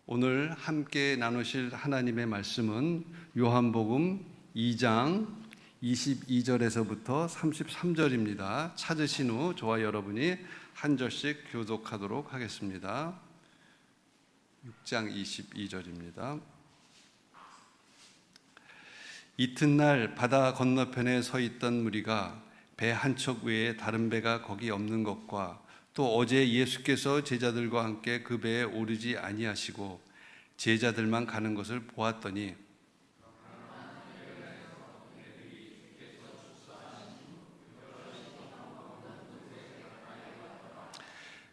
오늘 함께 나누실 하나님의 말씀은 요한복음 2장 22절에서부터 33절입니다. 찾으신 후 저와 여러분이 한 절씩 교독하도록 하겠습니다. 6장 22절입니다. 이튿날 바다 건너편에 서 있던 무리가 배 한 척 외에 다른 배가 거기 없는 것과 또 어제 예수께서 제자들과 함께 그 배에 오르지 아니하시고 제자들만 가는 것을 보았더니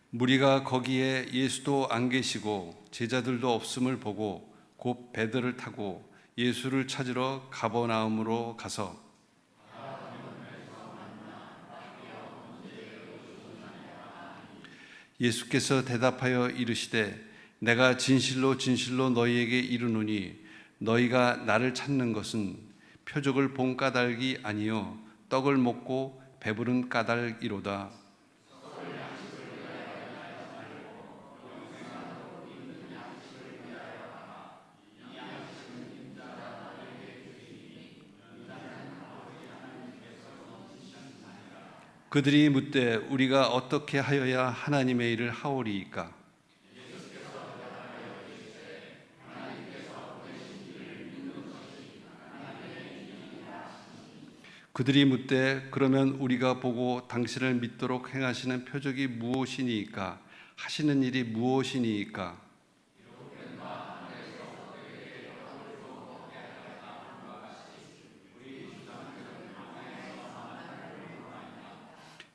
무리가 거기에 예수도 안 계시고 제자들도 없음을 보고 곧 배들을 타고 예수를 찾으러 가버나움으로 가서 예수께서 대답하여 이르시되 내가 진실로 진실로 너희에게 이르노니 너희가 나를 찾는 것은 표적을 본 까닭이 아니요 떡을 먹고 배부른 까닭이로다. 그들이 묻되 우리가 어떻게 하여야 하나님의 일을 하오리이까? 그들이 묻되 그러면 우리가 보고 당신을 믿도록 행하시는 표적이 무엇이니이까? 하시는 일이 무엇이니이까?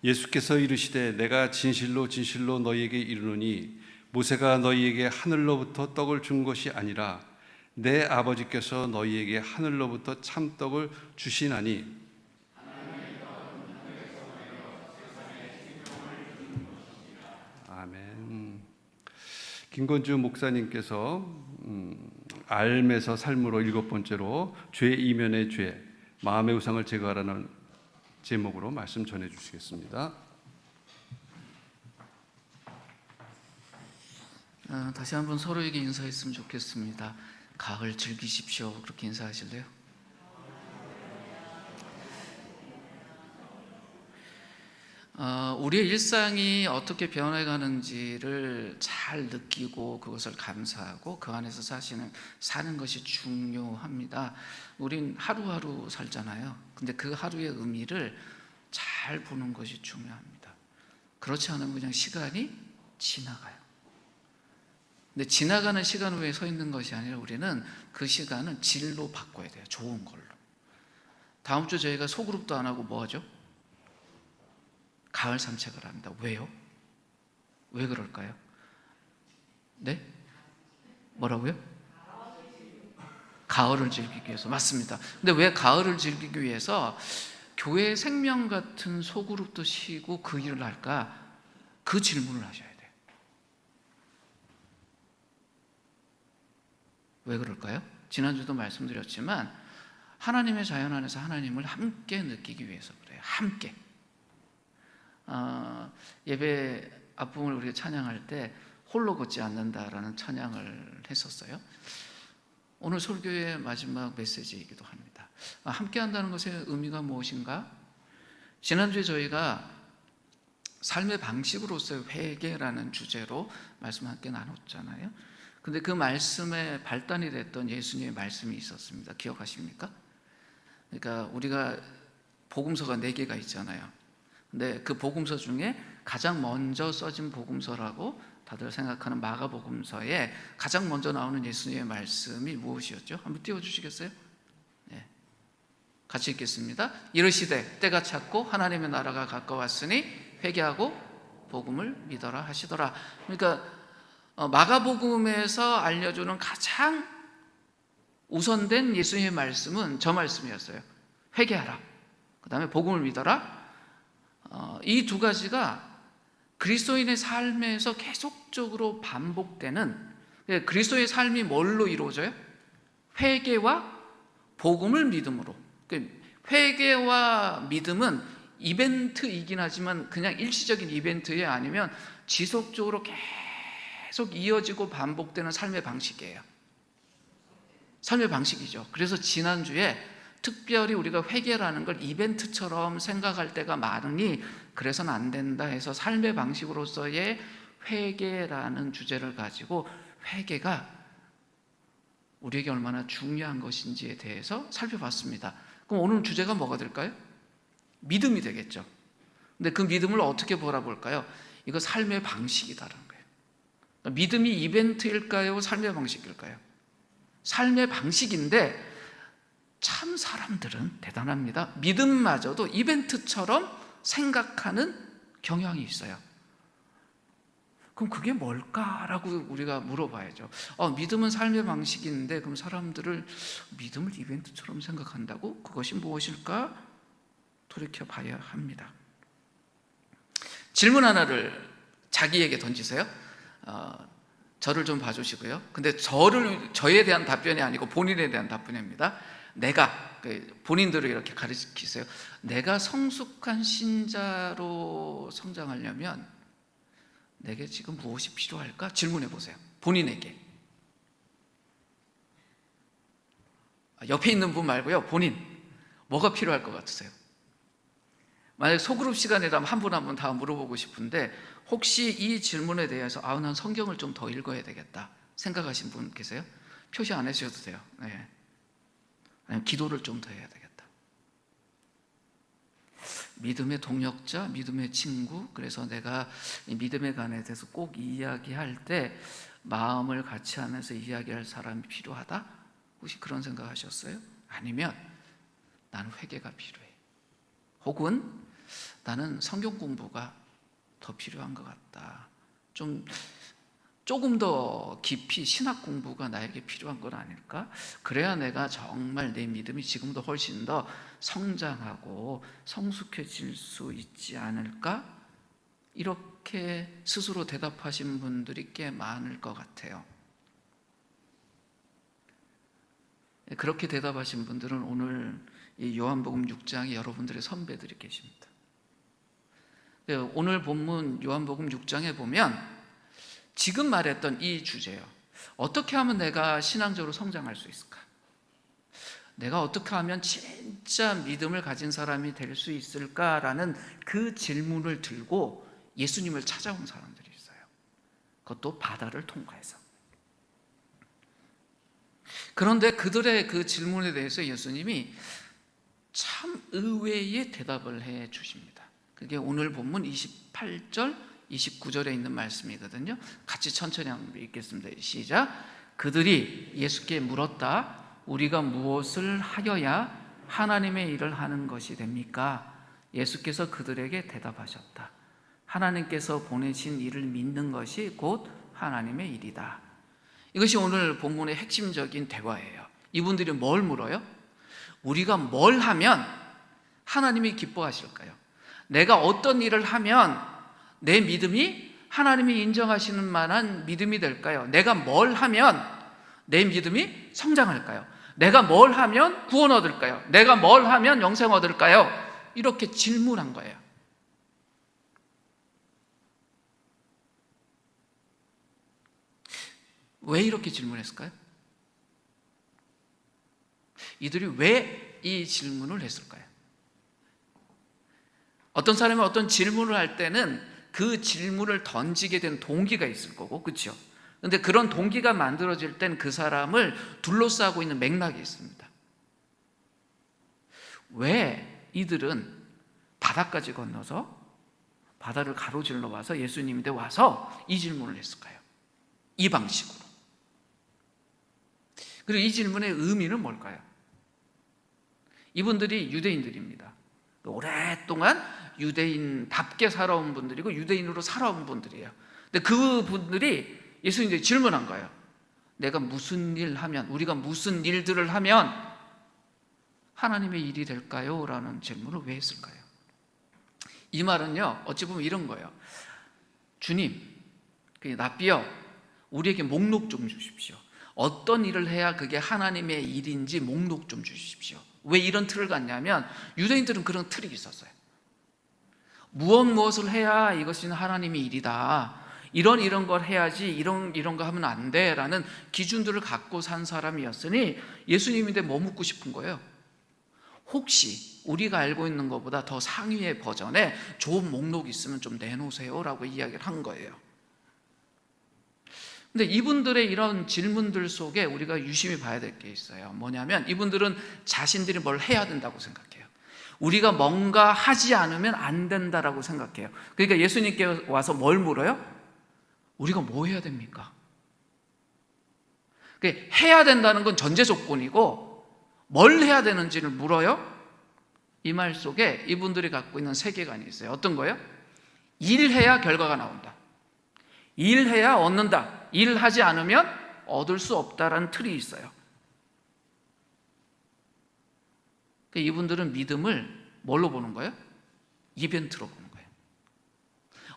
예수께서 이르시되 내가 진실로 진실로 너희에게 이르노니 모세가 너희에게 하늘로부터 떡을 준 것이 아니라 내 아버지께서 너희에게 하늘로부터 참떡을 주시나니 아멘. 김건주 목사님께서 알면서 삶으로 7번째로 죄 이면의 죄, 마음의 우상을 제거하라는 제목으로 말씀 전해 주시겠습니다. 다시 한번 서로에게 인사했으면 좋겠습니다. 가을 즐기십시오. 그렇게 인사하실래요? 우리의 일상이 어떻게 변해가는지를 잘 느끼고 그것을 감사하고 그 안에서 사는 것이 중요합니다. 우린 하루하루 살잖아요. 근데 그 하루의 의미를 잘 보는 것이 중요합니다. 그렇지 않으면 그냥 시간이 지나가요. 근데 지나가는 시간 위에 서 있는 것이 아니라 우리는 그 시간은 질로 바꿔야 돼요. 좋은 걸로. 다음 주 저희가 소그룹도 안 하고 뭐 하죠? 가을 산책을 합니다. 왜요? 왜 그럴까요? 네? 뭐라고요? 가을을 즐기기 위해서. 맞습니다. 근데 왜 가을을 즐기기 위해서 교회 생명 같은 소그룹도 쉬고 그 일을 할까? 그 질문을 하셔야 돼요. 왜 그럴까요? 지난주도 말씀드렸지만 하나님의 자연 안에서 하나님을 함께 느끼기 위해서 그래요. 함께. 예배 앞부분을 우리가 찬양할 때 홀로 걷지 않는다라는 찬양을 했었어요. 오늘 설교의 마지막 메시지이기도 합니다. 함께 한다는 것의 의미가 무엇인가? 지난주에 저희가 삶의 방식으로서의 회개라는 주제로 말씀 함께 나눴잖아요. 근데 그 말씀에 발단이 됐던 예수님의 말씀이 있었습니다. 기억하십니까? 그러니까 우리가 복음서가 4개가 있잖아요. 근데 그 복음서 중에 가장 먼저 써진 복음서라고 다들 생각하는 마가복음서에 가장 먼저 나오는 예수님의 말씀이 무엇이었죠? 한번 띄워주시겠어요? 네. 같이 읽겠습니다. 이르시되 때가 찼고 하나님의 나라가 가까웠으니 회개하고 복음을 믿어라 하시더라. 그러니까 마가복음에서 알려주는 가장 우선된 예수님의 말씀은 저 말씀이었어요. 회개하라. 그 다음에 복음을 믿어라. 이 두 가지가 그리스도인의 삶에서 계속적으로 반복되는, 그리스도의 삶이 뭘로 이루어져요? 회개와 복음을 믿음으로. 회개와 믿음은 이벤트이긴 하지만 그냥 일시적인 이벤트에 아니면 지속적으로 계속 이어지고 반복되는 삶의 방식이에요. 삶의 방식이죠. 그래서 지난주에 특별히 우리가 회개라는 걸 이벤트처럼 생각할 때가 많으니 그래서는 안 된다 해서 삶의 방식으로서의 회개라는 주제를 가지고 회개가 우리에게 얼마나 중요한 것인지에 대해서 살펴봤습니다. 그럼 오늘 주제가 뭐가 될까요? 믿음이 되겠죠. 근데 그 믿음을 어떻게 바라볼까요? 이거 삶의 방식이다라는 거예요. 믿음이 이벤트일까요? 삶의 방식일까요? 삶의 방식인데 참 사람들은 대단합니다. 믿음마저도 이벤트처럼 생각하는 경향이 있어요. 그럼 그게 뭘까라고 우리가 물어봐야죠. 믿음은 삶의 방식인데 그럼 사람들을 믿음을 이벤트처럼 생각한다고? 그것이 무엇일까? 돌이켜봐야 합니다. 질문 하나를 자기에게 던지세요. 저를 좀 봐주시고요. 근데 저에 대한 답변이 아니고 본인에 대한 답변입니다. 본인들을 이렇게 가르치세요. 내가 성숙한 신자로 성장하려면 내게 지금 무엇이 필요할까? 질문해 보세요. 본인에게. 옆에 있는 분 말고요. 본인. 뭐가 필요할 것 같으세요? 만약 소그룹 시간이라면 한 분 한 분 다 물어보고 싶은데 혹시 이 질문에 대해서 난 성경을 좀 더 읽어야 되겠다 생각하신 분 계세요? 표시 안 해주셔도 돼요. 네. 아니면 기도를 좀 더 해야 되겠다. 믿음의 동역자, 믿음의 친구. 그래서 내가 이 믿음에 관해 대해서 꼭 이야기할 때 마음을 같이 하면서 이야기할 사람이 필요하다? 혹시 그런 생각하셨어요? 아니면 나는 회개가 필요해. 혹은 나는 성경 공부가 더 필요한 것 같다. 조금 더 깊이 신학 공부가 나에게 필요한 건 아닐까? 그래야 내가 정말 내 믿음이 지금도 훨씬 더 성장하고 성숙해질 수 있지 않을까? 이렇게 스스로 대답하신 분들이 꽤 많을 것 같아요. 그렇게 대답하신 분들은 오늘 이 요한복음 6장에 여러분들의 선배들이 계십니다. 오늘 본문 요한복음 6장에 보면 지금 말했던 이 주제요. 어떻게 하면 내가 신앙적으로 성장할 수 있을까? 내가 어떻게 하면 진짜 믿음을 가진 사람이 될 수 있을까라는 그 질문을 들고 예수님을 찾아온 사람들이 있어요. 그것도 바다를 통과해서. 그런데 그들의 그 질문에 대해서 예수님이 참 의외의 대답을 해 주십니다. 그게 오늘 본문 28절, 29절에 있는 말씀이거든요. 같이 천천히 한번 읽겠습니다. 시작. 그들이 예수께 물었다. 우리가 무엇을 하여야 하나님의 일을 하는 것이 됩니까? 예수께서 그들에게 대답하셨다. 하나님께서 보내신 일을 믿는 것이 곧 하나님의 일이다. 이것이 오늘 본문의 핵심적인 대화예요. 이분들이 뭘 물어요? 우리가 뭘 하면 하나님이 기뻐하실까요? 내가 어떤 일을 하면 내 믿음이 하나님이 인정하시는 만한 믿음이 될까요? 내가 뭘 하면 내 믿음이 성장할까요? 내가 뭘 하면 구원 얻을까요? 내가 뭘 하면 영생 얻을까요? 이렇게 질문한 거예요. 왜 이렇게 질문했을까요? 이들이 왜 이 질문을 했을까요? 어떤 사람이 어떤 질문을 할 때는 그 질문을 던지게 된 동기가 있을 거고, 그렇죠? 그런데 그런 동기가 만들어질 땐 그 사람을 둘러싸고 있는 맥락이 있습니다. 왜 이들은 바다까지 건너서 바다를 가로질러 와서 예수님한테 와서 이 질문을 했을까요? 이 방식으로. 그리고 이 질문의 의미는 뭘까요? 이분들이 유대인들입니다. 오랫동안 유대인답게 살아온 분들이고 유대인으로 살아온 분들이에요. 근데 그분들이 예수님께 질문한 거예요. 내가 무슨 일 하면, 우리가 무슨 일들을 하면 하나님의 일이 될까요? 라는 질문을 왜 했을까요? 이 말은요, 어찌 보면 이런 거예요. 주님, 랍비여, 우리에게 목록 좀 주십시오. 어떤 일을 해야 그게 하나님의 일인지 목록 좀 주십시오. 왜 이런 틀을 갖냐면 유대인들은 그런 틀이 있었어요. 무엇을 해야 이것이 하나님의 일이다. 이런 걸 해야지 이런 거 하면 안 돼라는 기준들을 갖고 산 사람이었으니 예수님인데 뭐 묻고 싶은 거예요? 혹시 우리가 알고 있는 것보다 더 상위의 버전에 좋은 목록이 있으면 좀 내놓으세요라고 이야기를 한 거예요. 근데 이분들의 이런 질문들 속에 우리가 유심히 봐야 될 게 있어요. 뭐냐면 이분들은 자신들이 뭘 해야 된다고 생각해요. 우리가 뭔가 하지 않으면 안 된다라고 생각해요. 그러니까 예수님께 와서 뭘 물어요? 우리가 뭐 해야 됩니까? 해야 된다는 건 전제 조건이고 뭘 해야 되는지를 물어요. 이 말 속에 이분들이 갖고 있는 세계관이 있어요. 어떤 거예요? 일해야 결과가 나온다. 일해야 얻는다. 일하지 않으면 얻을 수 없다라는 틀이 있어요. 이분들은 믿음을 뭘로 보는 거예요? 이벤트로 보는 거예요.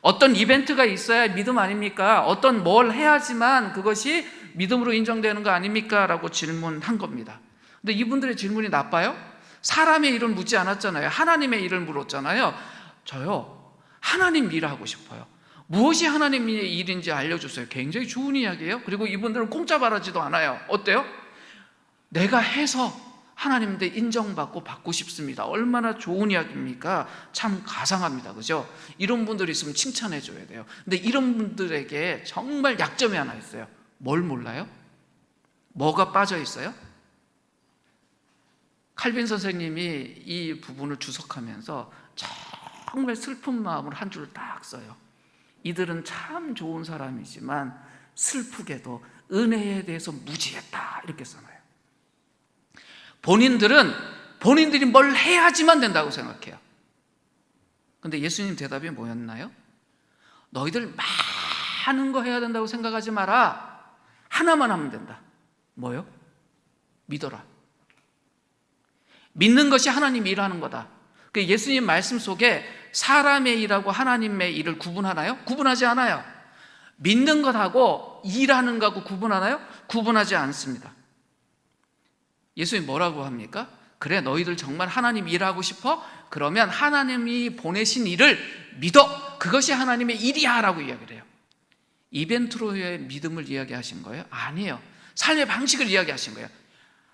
어떤 이벤트가 있어야 믿음 아닙니까? 어떤 뭘 해야지만 그것이 믿음으로 인정되는 거 아닙니까? 라고 질문한 겁니다. 근데 이분들의 질문이 나빠요? 사람의 일을 묻지 않았잖아요. 하나님의 일을 물었잖아요. 저요, 하나님 일 하고 싶어요. 무엇이 하나님의 일인지 알려주세요. 굉장히 좋은 이야기예요. 그리고 이분들은 공짜 바라지도 않아요. 어때요? 내가 해서 하나님한테 인정받고 받고 싶습니다. 얼마나 좋은 이야기입니까? 참 가상합니다. 그죠? 이런 분들이 있으면 칭찬해 줘야 돼요. 근데 이런 분들에게 정말 약점이 하나 있어요. 뭘 몰라요? 뭐가 빠져 있어요? 칼빈 선생님이 이 부분을 주석하면서 정말 슬픈 마음으로 한 줄을 딱 써요. 이들은 참 좋은 사람이지만 슬프게도 은혜에 대해서 무지했다, 이렇게 써놔요. 본인들이 뭘 해야지만 된다고 생각해요. 근데 예수님 대답이 뭐였나요? 너희들 많은 거 해야 된다고 생각하지 마라. 하나만 하면 된다. 뭐요? 믿어라. 믿는 것이 하나님 일하는 거다. 예수님 말씀 속에 사람의 일하고 하나님의 일을 구분하나요? 구분하지 않아요. 믿는 것하고 일하는 것하고 구분하나요? 구분하지 않습니다. 예수님 뭐라고 합니까? 그래, 너희들 정말 하나님 일하고 싶어? 그러면 하나님이 보내신 일을 믿어. 그것이 하나님의 일이야 라고 이야기를 해요. 이벤트로의 믿음을 이야기하신 거예요? 아니에요. 삶의 방식을 이야기하신 거예요.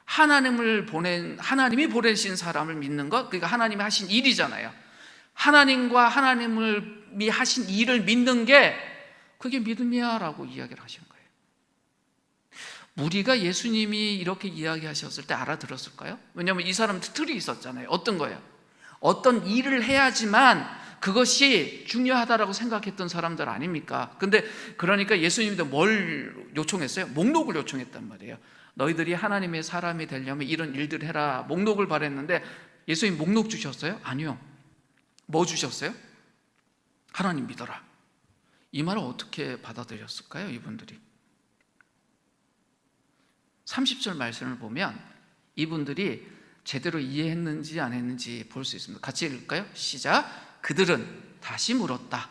하나님이 보내신 사람을 믿는 것, 그러니까 하나님이 하신 일이잖아요. 하나님과 하나님이 하신 일을 믿는 게 그게 믿음이야 라고 이야기를 하신 거예요. 무리가 예수님이 이렇게 이야기하셨을 때 알아들었을까요? 왜냐하면 이 사람 틀이 있었잖아요. 어떤 거예요? 어떤 일을 해야지만 그것이 중요하다라고 생각했던 사람들 아닙니까? 근데 그러니까 예수님도 뭘 요청했어요? 목록을 요청했단 말이에요. 너희들이 하나님의 사람이 되려면 이런 일들 해라. 목록을 바랬는데 예수님 목록 주셨어요? 아니요. 뭐 주셨어요? 하나님 믿어라. 이 말을 어떻게 받아들였을까요? 이분들이 30절 말씀을 보면 이분들이 제대로 이해했는지 안 했는지 볼 수 있습니다. 같이 읽을까요? 시작. 그들은 다시 물었다.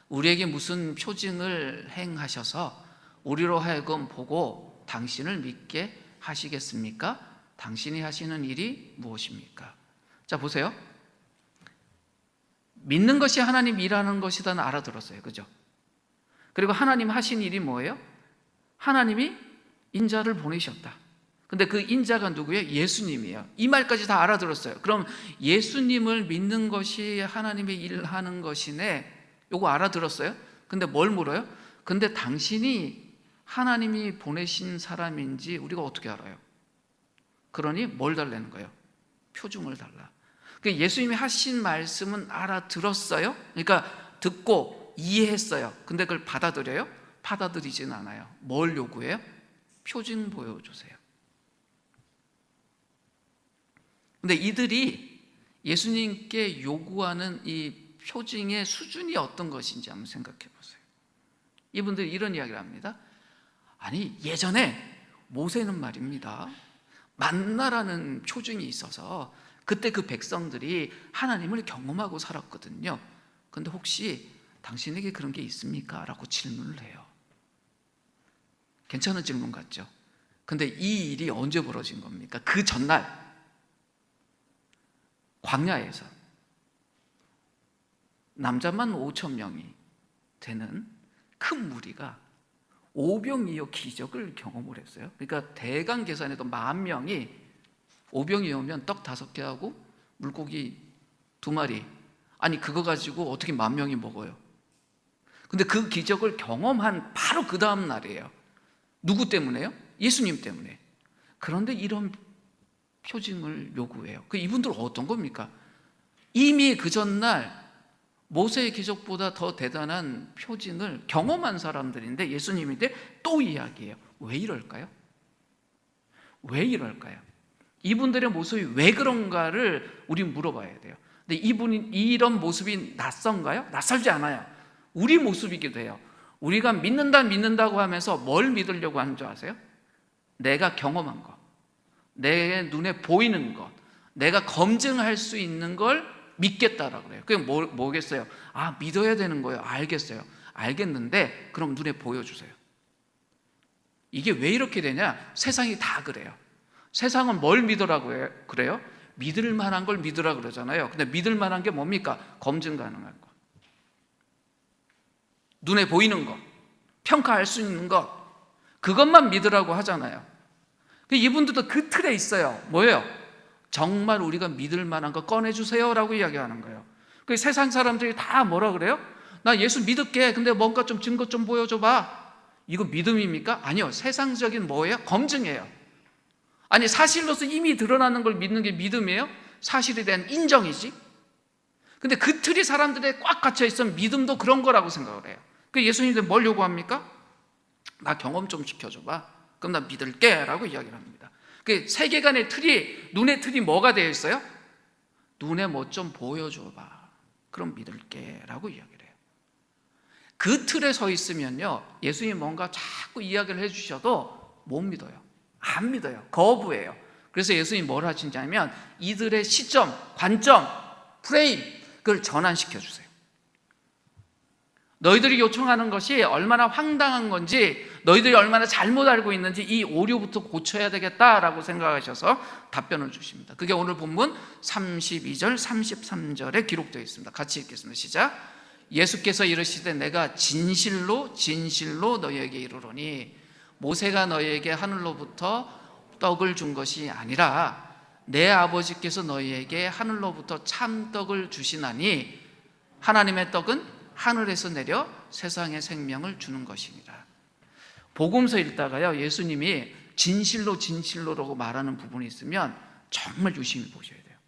우리에게 무슨 표징을 행하셔서 우리로 하여금 보고 당신을 믿게 하시겠습니까? 당신이 하시는 일이 무엇입니까? 자, 보세요. 믿는 것이 하나님 일하는 것이다는 알아들었어요. 그죠? 그리고 하나님 하신 일이 뭐예요? 하나님이 인자를 보내셨다. 근데 그 인자가 누구예요? 예수님이에요. 이 말까지 다 알아들었어요. 그럼 예수님을 믿는 것이 하나님의 일을 하는 것이네. 요거 알아들었어요? 근데 뭘 물어요? 근데 당신이 하나님이 보내신 사람인지 우리가 어떻게 알아요? 그러니 뭘 달라는 거예요? 표징을 달라. 예수님이 하신 말씀은 알아들었어요. 그러니까 듣고 이해했어요. 근데 그걸 받아들여요? 받아들이진 않아요. 뭘 요구해요? 표징 보여주세요. 근데 이들이 예수님께 요구하는 이 표징의 수준이 어떤 것인지 한번 생각해 보세요. 이분들이 이런 이야기를 합니다. 아니, 예전에 모세는 말입니다, 만나라는 표징이 있어서 그때 그 백성들이 하나님을 경험하고 살았거든요. 근데 혹시 당신에게 그런 게 있습니까? 라고 질문을 해요. 괜찮은 질문 같죠? 근데 이 일이 언제 벌어진 겁니까? 그 전날 광야에서 남자만 5,000명이 되는 큰 무리가 오병이어 기적을 경험을 했어요. 그러니까 대강 계산해도 10,000명이 오병이 오면 떡 5개하고 물고기 2마리, 아니 그거 가지고 어떻게 10,000명이 먹어요? 근데 그 기적을 경험한 바로 그 다음 날이에요. 누구 때문에요? 예수님 때문에. 그런데 이런 표징을 요구해요. 그 이분들 어떤 겁니까? 이미 그 전날 모세의 기적보다 더 대단한 표징을 경험한 사람들인데 예수님인데 또 이야기해요. 왜 이럴까요? 왜 이럴까요? 이분들의 모습이 왜 그런가를 우리 물어봐야 돼요. 근데 이분이 이런 모습이 낯선가요? 낯설지 않아요. 우리 모습이기도 해요. 우리가 믿는다고 하면서 뭘 믿으려고 하는 줄 아세요? 내가 경험한 것, 내 눈에 보이는 것, 내가 검증할 수 있는 걸 믿겠다라고 그래요. 그게 뭐겠어요? 아, 믿어야 되는 거예요. 알겠어요. 알겠는데 그럼 눈에 보여주세요. 이게 왜 이렇게 되냐? 세상이 다 그래요. 세상은 뭘 믿으라고 그래요? 믿을 만한 걸 믿으라고 그러잖아요. 근데 믿을 만한 게 뭡니까? 검증 가능한 거, 눈에 보이는 것, 평가할 수 있는 것, 그것만 믿으라고 하잖아요. 이분들도 그 틀에 있어요. 뭐예요? 정말 우리가 믿을 만한 거 꺼내주세요 라고 이야기하는 거예요. 세상 사람들이 다 뭐라 그래요? 나 예수 믿을게. 근데 뭔가 좀 증거 좀 보여줘봐. 이거 믿음입니까? 아니요. 세상적인 뭐예요? 검증이에요. 아니, 사실로서 이미 드러나는 걸 믿는 게 믿음이에요? 사실에 대한 인정이지. 근데 그 틀이 사람들에 꽉 갇혀 있으면 믿음도 그런 거라고 생각을 해요. 예수님들 뭘 요구합니까? 나 경험 좀 시켜줘봐. 그럼 나 믿을게 라고 이야기를 합니다. 세계관의 틀이, 눈의 틀이 뭐가 되어 있어요? 눈에 뭐 좀 보여줘봐. 그럼 믿을게 라고 이야기를 해요. 그 틀에 서 있으면요, 예수님이 뭔가 자꾸 이야기를 해주셔도 못 믿어요. 안 믿어요. 거부해요. 그래서 예수님이 뭘 하시냐면 이들의 시점, 관점, 프레임, 그걸 전환시켜 주세요. 너희들이 요청하는 것이 얼마나 황당한 건지, 너희들이 얼마나 잘못 알고 있는지 이 오류부터 고쳐야 되겠다라고 생각하셔서 답변을 주십니다. 그게 오늘 본문 32절, 33절에 기록되어 있습니다. 같이 읽겠습니다. 시작. 예수께서 이르시되 내가 진실로 진실로 너희에게 이르노니 모세가 너희에게 하늘로부터 떡을 준 것이 아니라 내 아버지께서 너희에게 하늘로부터 참떡을 주시나니 하나님의 떡은 하늘에서 내려 세상의 생명을 주는 것입니다. 복음서 읽다가요, 예수님이 진실로 진실로라고 말하는 부분이 있으면 정말 유심히 보셔야 돼요.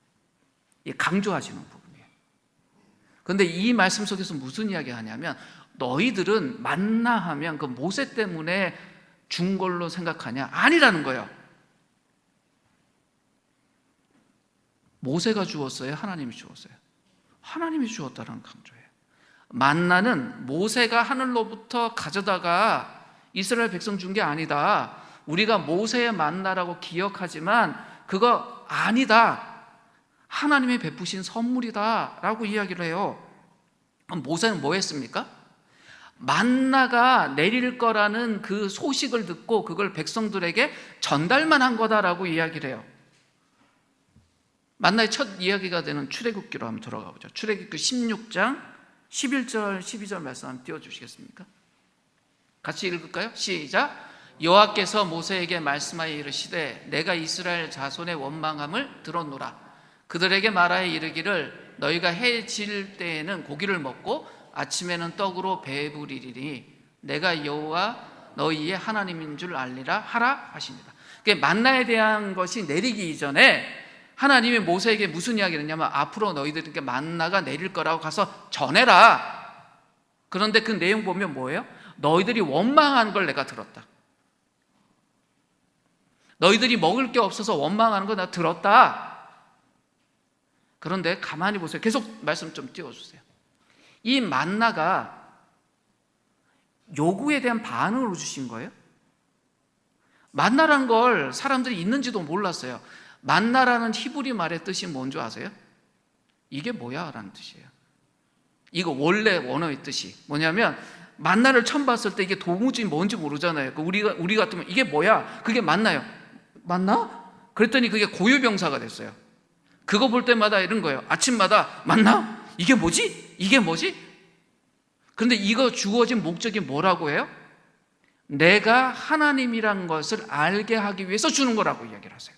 이게 강조하시는 부분이에요. 그런데 이 말씀 속에서 무슨 이야기가 하냐면 너희들은 만나 하면 그 모세 때문에 준 걸로 생각하냐? 아니라는 거예요. 모세가 주었어요? 하나님이 주었어요? 하나님이 주었다는 강조예요. 만나는 모세가 하늘로부터 가져다가 이스라엘 백성 준 게 아니다. 우리가 모세의 만나라고 기억하지만 그거 아니다. 하나님이 베푸신 선물이다 라고 이야기를 해요. 모세는 뭐 했습니까? 만나가 내릴 거라는 그 소식을 듣고 그걸 백성들에게 전달만 한 거다라고 이야기를 해요. 만나의 첫 이야기가 되는 출애굽기로 한번 돌아가 보죠. 출애굽기 16장 11절 12절 말씀 한번 띄워주시겠습니까? 같이 읽을까요? 시작. 여호와께서 모세에게 말씀하여 이르시되 내가 이스라엘 자손의 원망함을 들었노라. 그들에게 말하여 이르기를 너희가 해 질 때에는 고기를 먹고 아침에는 떡으로 배부리리니 내가 여호와 너희의 하나님인 줄 알리라 하라 하십니다. 만나에 대한 것이 내리기 이전에 하나님이 모세에게 무슨 이야기를 했냐면 앞으로 너희들에게 만나가 내릴 거라고 가서 전해라. 그런데 그 내용 보면 뭐예요? 너희들이 원망하는 걸 내가 들었다. 너희들이 먹을 게 없어서 원망하는 거 내가 들었다. 그런데 가만히 보세요. 계속 말씀 좀 띄워주세요. 이 만나가 요구에 대한 반응으로 주신 거예요? 만나라는 걸 사람들이 있는지도 몰랐어요. 만나라는 히브리 말의 뜻이 뭔지 아세요? 이게 뭐야? 라는 뜻이에요. 이거 원래 원어의 뜻이 뭐냐면 만나를 처음 봤을 때 이게 도무지 뭔지 모르잖아요. 우리 같으면 이게 뭐야? 그게 만나요. 만나? 그랬더니 그게 고유명사가 됐어요. 그거 볼 때마다 이런 거예요. 아침마다 만나? 이게 뭐지? 이게 뭐지? 그런데 이거 주어진 목적이 뭐라고 해요? 내가 하나님이란 것을 알게 하기 위해서 주는 거라고 이야기를 하세요.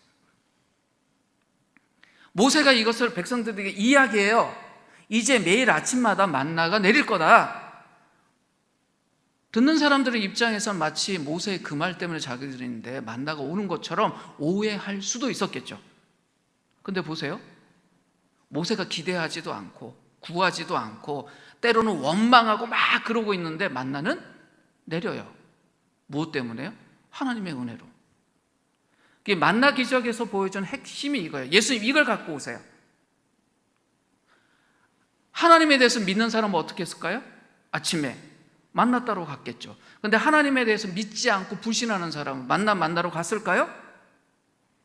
모세가 이것을 백성들에게 이야기해요. 이제 매일 아침마다 만나가 내릴 거다. 듣는 사람들의 입장에선 마치 모세의 그 말 때문에 자기들인데 만나가 오는 것처럼 오해할 수도 있었겠죠. 근데 보세요. 모세가 기대하지도 않고 구하지도 않고 때로는 원망하고 막 그러고 있는데 만나는 내려요. 무엇 때문에요? 하나님의 은혜로. 만나 기적에서 보여준 핵심이 이거예요. 예수님 이걸 갖고 오세요. 하나님에 대해서 믿는 사람은 어떻게 했을까요? 아침에 만나 따로 갔겠죠. 그런데 하나님에 대해서 믿지 않고 불신하는 사람은 만나러 갔을까요?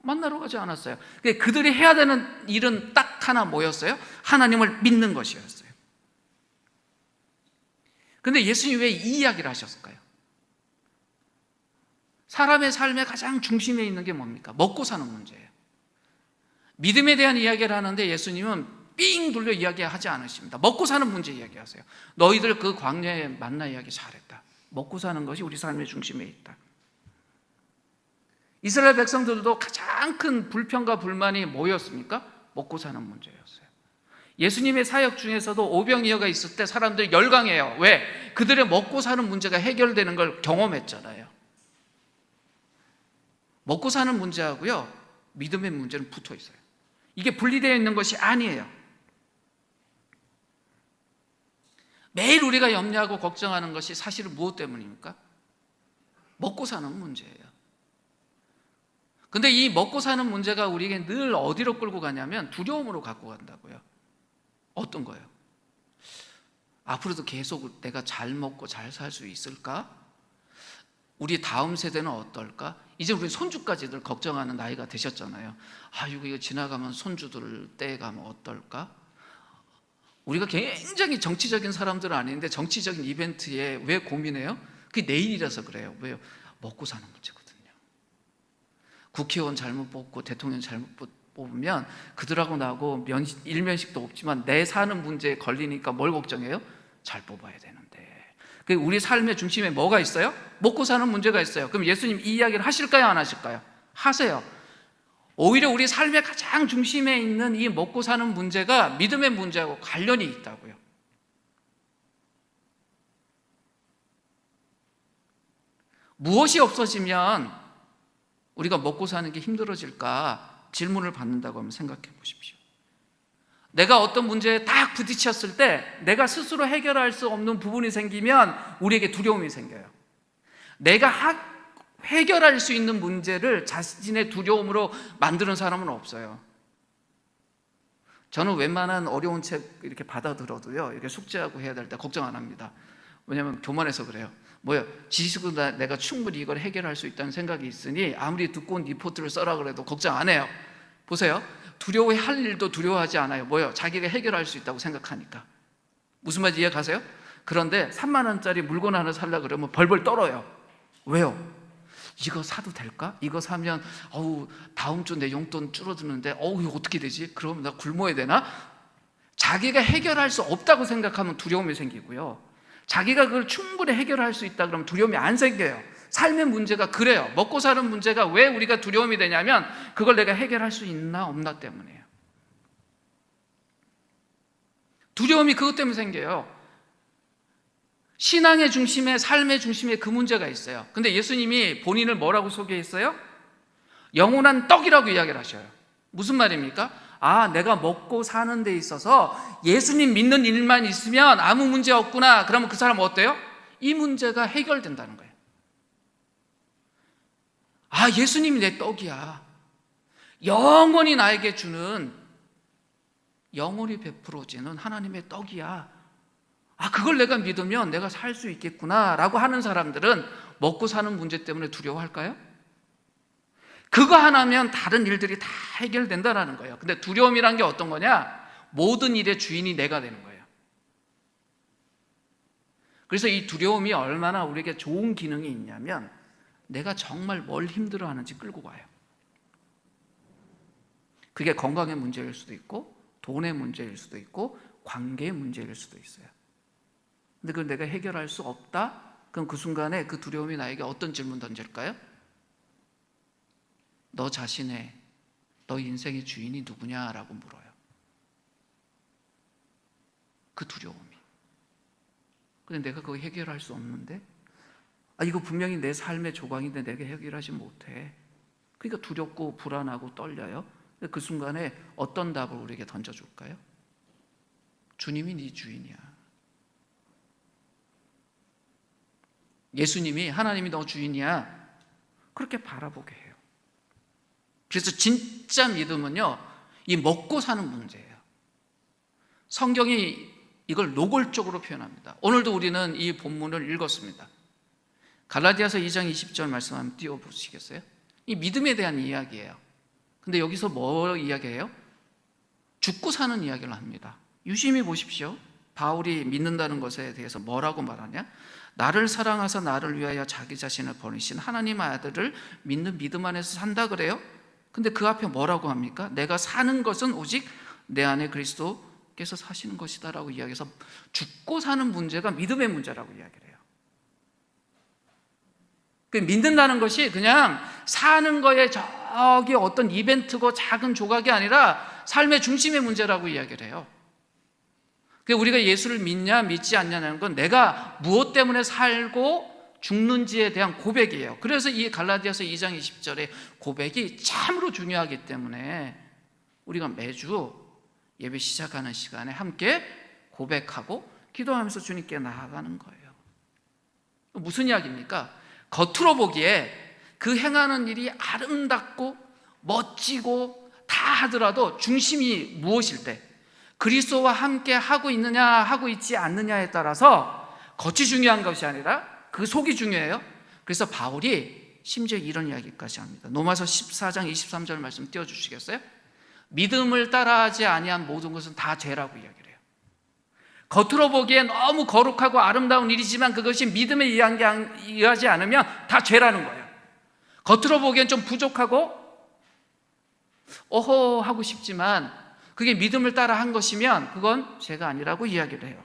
만나러 가지 않았어요. 그들이 해야 되는 일은 딱 하나 뭐였어요? 하나님을 믿는 것이었어요. 그런데 예수님이 왜 이 이야기를 하셨을까요? 사람의 삶의 가장 중심에 있는 게 뭡니까? 먹고 사는 문제예요. 믿음에 대한 이야기를 하는데 예수님은 삥 돌려 이야기하지 않으십니다. 먹고 사는 문제 이야기하세요. 너희들 그 광야에 만나 이야기 잘했다. 먹고 사는 것이 우리 삶의 중심에 있다. 이스라엘 백성들도 가장 큰 불평과 불만이 뭐였습니까? 먹고 사는 문제였어요. 예수님의 사역 중에서도 오병이어가 있을 때 사람들이 열광해요. 왜? 그들의 먹고 사는 문제가 해결되는 걸 경험했잖아요. 먹고 사는 문제하고요, 믿음의 문제는 붙어 있어요. 이게 분리되어 있는 것이 아니에요. 매일 우리가 염려하고 걱정하는 것이 사실은 무엇 때문입니까? 먹고 사는 문제예요. 근데 이 먹고 사는 문제가 우리에게 늘 어디로 끌고 가냐면 두려움으로 갖고 간다고요. 어떤 거예요? 앞으로도 계속 내가 잘 먹고 잘 살 수 있을까? 우리 다음 세대는 어떨까? 이제 우리 손주까지들 걱정하는 나이가 되셨잖아요. 이거 지나가면 손주들 때 가면 어떨까? 우리가 굉장히 정치적인 사람들은 아닌데 정치적인 이벤트에 왜 고민해요? 그게 내일이라서 그래요. 왜요? 먹고 사는 문제거든요. 국회의원 잘못 뽑고 대통령 잘못 뽑으면 그들하고 나하고 일면식도 없지만 내 사는 문제에 걸리니까 뭘 걱정해요? 잘 뽑아야 되는데. 우리 삶의 중심에 뭐가 있어요? 먹고 사는 문제가 있어요. 그럼 예수님 이 이야기를 하실까요? 안 하실까요? 하세요. 오히려 우리 삶의 가장 중심에 있는 이 먹고 사는 문제가 믿음의 문제하고 관련이 있다고요. 무엇이 없어지면 우리가 먹고 사는 게 힘들어질까 질문을 받는다고 하면 생각해 보십시오. 내가 어떤 문제에 딱 부딪혔을 때 내가 스스로 해결할 수 없는 부분이 생기면 우리에게 두려움이 생겨요. 내가 해결할 수 있는 문제를 자신의 두려움으로 만드는 사람은 없어요. 저는 웬만한 어려운 책 이렇게 받아들어도요, 이렇게 숙제하고 해야 될 때 걱정 안 합니다. 왜냐하면 교만해서 그래요. 지식으로 내가 충분히 이걸 해결할 수 있다는 생각이 있으니 아무리 두꺼운 리포트를 써라 그래도 걱정 안 해요. 보세요. 두려워할 일도 두려워하지 않아요. 자기가 해결할 수 있다고 생각하니까. 무슨 말인지 이해가세요? 그런데 3만 원짜리 물건 하나 살려고 그러면 벌벌 떨어요. 왜요? 이거 사도 될까? 이거 사면 다음 주 내 용돈 줄어드는데 이거 어떻게 되지? 그러면 나 굶어야 되나? 자기가 해결할 수 없다고 생각하면 두려움이 생기고요, 자기가 그걸 충분히 해결할 수 있다 그러면 두려움이 안 생겨요. 삶의 문제가 그래요. 먹고 사는 문제가 왜 우리가 두려움이 되냐면 그걸 내가 해결할 수 있나 없나 때문이에요. 두려움이 그것 때문에 생겨요. 신앙의 중심에, 삶의 중심에 그 문제가 있어요. 근데 예수님이 본인을 뭐라고 소개했어요? 영원한 떡이라고 이야기를 하셔요. 무슨 말입니까? 내가 먹고 사는 데 있어서 예수님 믿는 일만 있으면 아무 문제 없구나. 그러면 그 사람은 어때요? 이 문제가 해결된다는 거예요. 예수님이 내 떡이야. 영원히 나에게 주는, 영원히 베풀어지는 하나님의 떡이야. 그걸 내가 믿으면 내가 살 수 있겠구나 라고 하는 사람들은 먹고 사는 문제 때문에 두려워할까요? 그거 하나면 다른 일들이 다 해결된다라는 거예요. 근데 두려움이란 게 어떤 거냐? 모든 일의 주인이 내가 되는 거예요. 그래서 이 두려움이 얼마나 우리에게 좋은 기능이 있냐면 내가 정말 뭘 힘들어하는지 끌고 가요. 그게 건강의 문제일 수도 있고 돈의 문제일 수도 있고 관계의 문제일 수도 있어요. 근데 그걸 내가 해결할 수 없다? 그럼 그 순간에 그 두려움이 나에게 어떤 질문 던질까요? 너 자신의, 너 인생의 주인이 누구냐라고 물어요. 그 두려움이. 근데 내가 그거 해결할 수 없는데? 이거 분명히 내 삶의 조각인데 내가 해결하지 못해. 그러니까 두렵고 불안하고 떨려요. 그 순간에 어떤 답을 우리에게 던져줄까요? 주님이 네 주인이야. 예수님이, 하나님이 너 주인이야. 그렇게 바라보게 해요. 그래서 진짜 믿음은요, 이 먹고 사는 문제예요. 성경이 이걸 노골적으로 표현합니다. 오늘도 우리는 이 본문을 읽었습니다. 갈라디아서 2장 20절 말씀 한번 띄워보시겠어요? 이 믿음에 대한 이야기예요. 근데 여기서 뭐 이야기해요? 죽고 사는 이야기를 합니다. 유심히 보십시오. 바울이 믿는다는 것에 대해서 뭐라고 말하냐? 나를 사랑하사 나를 위하여 자기 자신을 버리신 하나님 아들을 믿는 믿음 안에서 산다 그래요? 근데 그 앞에 뭐라고 합니까? 내가 사는 것은 오직 내 안에 그리스도께서 사시는 것이다 라고 이야기해서 죽고 사는 문제가 믿음의 문제라고 이야기를 해요. 믿는다는 것이 그냥 사는 거에 저기 어떤 이벤트고 작은 조각이 아니라 삶의 중심의 문제라고 이야기를 해요. 우리가 예수를 믿냐 믿지 않냐는 건 내가 무엇 때문에 살고 죽는지에 대한 고백이에요. 그래서 이 갈라디아서 2장 20절의 고백이 참으로 중요하기 때문에 우리가 매주 예배 시작하는 시간에 함께 고백하고 기도하면서 주님께 나아가는 거예요. 무슨 이야기입니까? 겉으로 보기에 그 행하는 일이 아름답고 멋지고 다 하더라도 중심이 무엇일 때, 그리스도와 함께 하고 있느냐 하고 있지 않느냐에 따라서 겉이 중요한 것이 아니라 그 속이 중요해요. 그래서 바울이 심지어 이런 이야기까지 합니다. 로마서 14장 23절 말씀 띄워주시겠어요? 믿음을 따라하지 아니한 모든 것은 다 죄라고 이야기를 해요. 겉으로 보기에 너무 거룩하고 아름다운 일이지만 그것이 믿음에 의하지 않으면 다 죄라는 거예요. 겉으로 보기엔 좀 부족하고 어허 하고 싶지만 그게 믿음을 따라 한 것이면 그건 죄가 아니라고 이야기를 해요.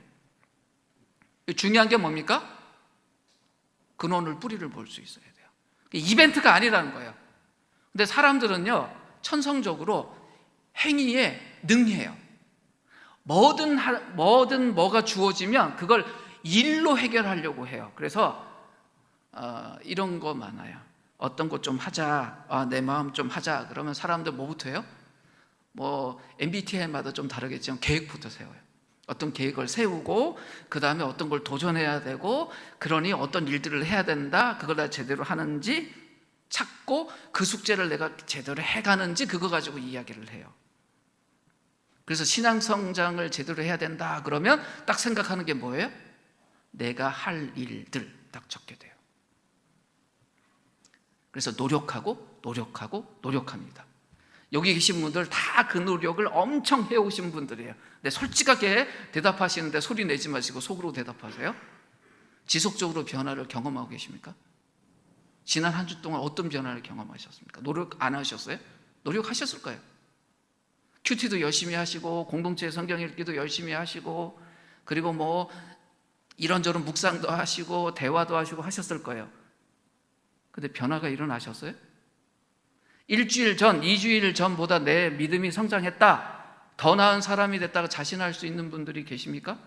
중요한 게 뭡니까? 근원을, 뿌리를 볼 수 있어야 돼요. 이벤트가 아니라는 거예요. 근데 사람들은요, 천성적으로 행위에 능해요. 뭐든 뭐가 주어지면 그걸 일로 해결하려고 해요. 그래서 이런 거 많아요. 어떤 것 좀 하자, 내 마음 좀 하자 그러면 사람들 뭐부터 해요? MBTI마다 좀 다르겠지만 계획부터 세워요. 어떤 계획을 세우고 그 다음에 어떤 걸 도전해야 되고, 그러니 어떤 일들을 해야 된다, 그걸 내가 제대로 하는지 찾고 그 숙제를 내가 제대로 해가는지 그거 가지고 이야기를 해요. 그래서 신앙 성장을 제대로 해야 된다 그러면 딱 생각하는 게 뭐예요? 내가 할 일들 딱 적게 돼요. 그래서 노력합니다. 여기 계신 분들 다 그 노력을 엄청 해오신 분들이에요. 근데 솔직하게 대답하시는데 소리 내지 마시고 속으로 대답하세요. 지속적으로 변화를 경험하고 계십니까? 지난 한 주 동안 어떤 변화를 경험하셨습니까? 노력 안 하셨어요? 노력하셨을 거예요. 큐티도 열심히 하시고 공동체 성경 읽기도 열심히 하시고 그리고 이런저런 묵상도 하시고 대화도 하시고 하셨을 거예요. 근데 변화가 일어나셨어요? 일주일 전, 2주일 전보다 내 믿음이 성장했다, 더 나은 사람이 됐다고 자신할 수 있는 분들이 계십니까?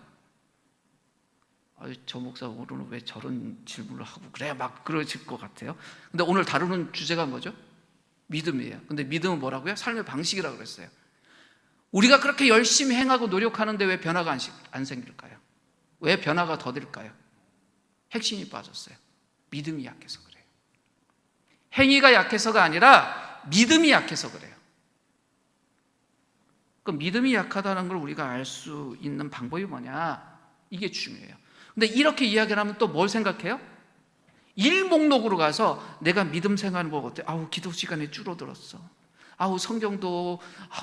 저 목사 오늘은 왜 저런 질문을 하고 그래? 막 그러실 것 같아요. 근데 오늘 다루는 주제가 뭐죠? 믿음이에요. 근데 믿음은 뭐라고요? 삶의 방식이라고 그랬어요. 우리가 그렇게 열심히 행하고 노력하는데 왜 변화가 안 생길까요? 왜 변화가 더딜까요? 핵심이 빠졌어요. 믿음이 약해서 그래요. 행위가 약해서가 아니라 믿음이 약해서 그래요. 그 믿음이 약하다는 걸 우리가 알 수 있는 방법이 뭐냐? 이게 중요해요. 근데 이렇게 이야기를 하면 또 뭘 생각해요? 일 목록으로 가서 내가 믿음 생활을 보고 어때? 기도 시간이 줄어들었어. 성경도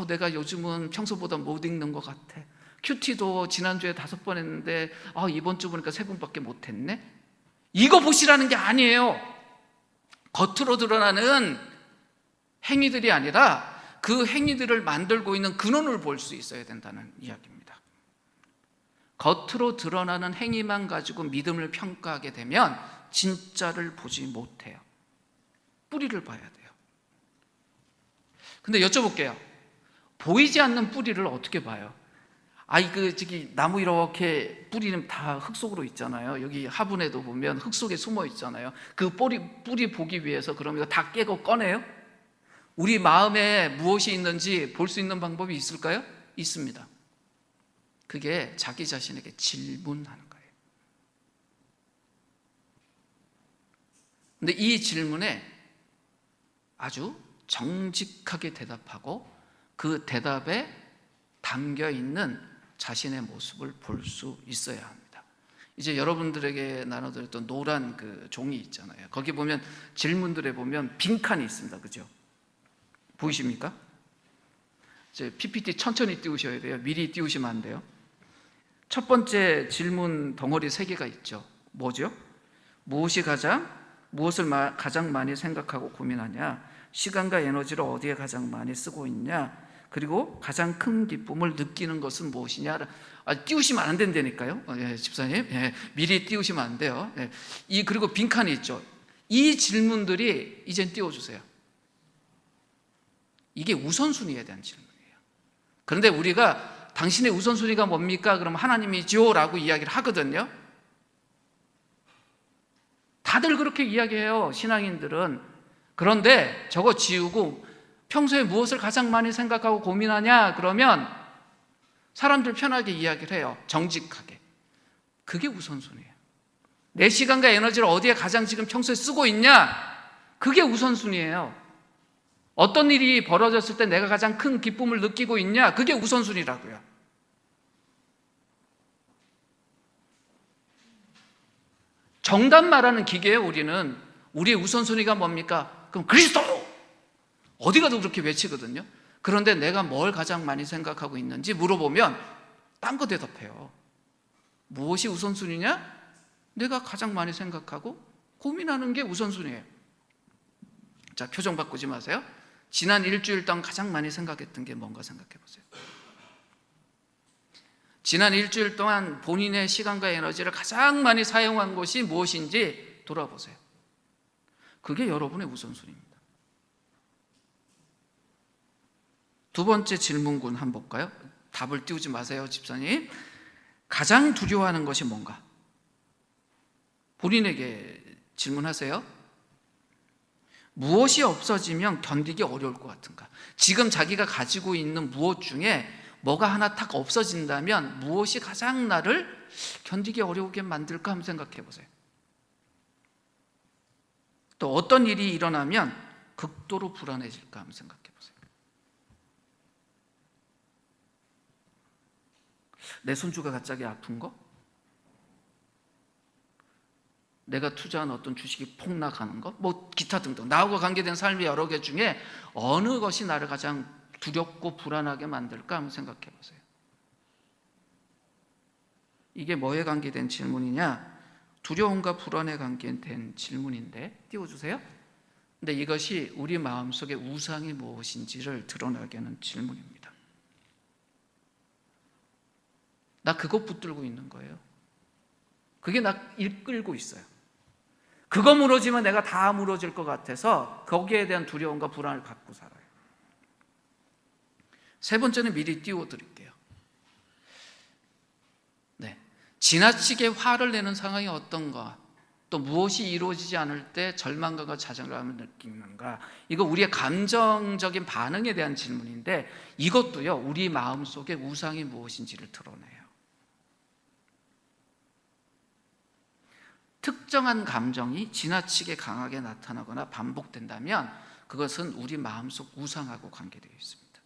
내가 요즘은 평소보다 못 읽는 것 같아. 큐티도 지난주에 5번 했는데 이번 주 보니까 3번밖에 못 했네. 이거 보시라는 게 아니에요. 겉으로 드러나는 행위들이 아니라 그 행위들을 만들고 있는 근원을 볼 수 있어야 된다는 이야기입니다. 겉으로 드러나는 행위만 가지고 믿음을 평가하게 되면 진짜를 보지 못해요. 뿌리를 봐야 돼요. 근데 여쭤볼게요. 보이지 않는 뿌리를 어떻게 봐요? 나무 이렇게 뿌리는 다 흙 속으로 있잖아요. 여기 화분에도 보면 흙 속에 숨어 있잖아요. 그 뿌리 보기 위해서 그럼 이거 다 깨고 꺼내요? 우리 마음에 무엇이 있는지 볼 수 있는 방법이 있을까요? 있습니다. 그게 자기 자신에게 질문하는 거예요. 근데 이 질문에 아주 정직하게 대답하고 그 대답에 담겨 있는 자신의 모습을 볼 수 있어야 합니다. 이제 여러분들에게 나눠드렸던 노란 그 종이 있잖아요. 거기 보면 질문들에 보면 빈칸이 있습니다. 그죠? 보이십니까? 이제 PPT 천천히 띄우셔야 돼요. 미리 띄우시면 안 돼요. 첫 번째 질문 덩어리 3개가 있죠. 뭐죠? 무엇을 가장 많이 생각하고 고민하냐? 시간과 에너지를 어디에 가장 많이 쓰고 있냐? 그리고 가장 큰 기쁨을 느끼는 것은 무엇이냐? 띄우시면 안 된다니까요. 집사님. 미리 띄우시면 안 돼요. 그리고 빈칸이 있죠. 이 질문들이 이젠 띄워주세요. 이게 우선순위에 대한 질문이에요. 그런데 우리가 당신의 우선순위가 뭡니까? 그러면 하나님이죠 라고 이야기를 하거든요. 다들 그렇게 이야기해요, 신앙인들은. 그런데 저거 지우고 평소에 무엇을 가장 많이 생각하고 고민하냐? 그러면 사람들 편하게 이야기를 해요. 정직하게. 그게 우선순위예요. 내 시간과 에너지를 어디에 가장 지금 평소에 쓰고 있냐? 그게 우선순위예요. 어떤 일이 벌어졌을 때 내가 가장 큰 기쁨을 느끼고 있냐? 그게 우선순위라고요. 정답 말하는 기계예요. 우리는. 우리의 우선순위가 뭡니까? 그럼 그리스도! 어디 가도 그렇게 외치거든요. 그런데 내가 뭘 가장 많이 생각하고 있는지 물어보면 딴 거 대답해요. 무엇이 우선순위냐? 내가 가장 많이 생각하고 고민하는 게 우선순위예요. 자, 표정 바꾸지 마세요. 지난 일주일 동안 가장 많이 생각했던 게 뭔가 생각해 보세요. 지난 일주일 동안 본인의 시간과 에너지를 가장 많이 사용한 것이 무엇인지 돌아보세요. 그게 여러분의 우선순위입니다. 두 번째 질문군 한번 볼까요? 답을 띄우지 마세요, 집사님. 가장 두려워하는 것이 뭔가? 본인에게 질문하세요. 무엇이 없어지면 견디기 어려울 것 같은가? 지금 자기가 가지고 있는 무엇 중에 뭐가 하나 탁 없어진다면 무엇이 가장 나를 견디기 어려우게 만들까 한번 생각해 보세요. 또 어떤 일이 일어나면 극도로 불안해질까 한번 생각해 보세요. 내 손주가 갑자기 아픈 거? 내가 투자한 어떤 주식이 폭락하는 거? 뭐 기타 등등 나하고 관계된 삶의 여러 개 중에 어느 것이 나를 가장 두렵고 불안하게 만들까 한번 생각해 보세요. 이게 뭐에 관계된 질문이냐? 두려움과 불안에 관계된 질문인데 띄워주세요. 근데 이것이 우리 마음속의 우상이 무엇인지를 드러나게 하는 질문입니다. 나 그것 붙들고 있는 거예요. 그게 나 이끌고 있어요. 그거 무너지면 내가 다 무너질 것 같아서 거기에 대한 두려움과 불안을 갖고 살아요. 세 번째는 미리 띄워드릴게요. 네, 지나치게 화를 내는 상황이 어떤가, 또 무엇이 이루어지지 않을 때 절망감과 좌절감을 느끼는가, 이거 우리의 감정적인 반응에 대한 질문인데 이것도요 우리 마음속에 우상이 무엇인지를 드러내요. 특정한 감정이 지나치게 강하게 나타나거나 반복된다면 그것은 우리 마음속 우상하고 관계되어 있습니다.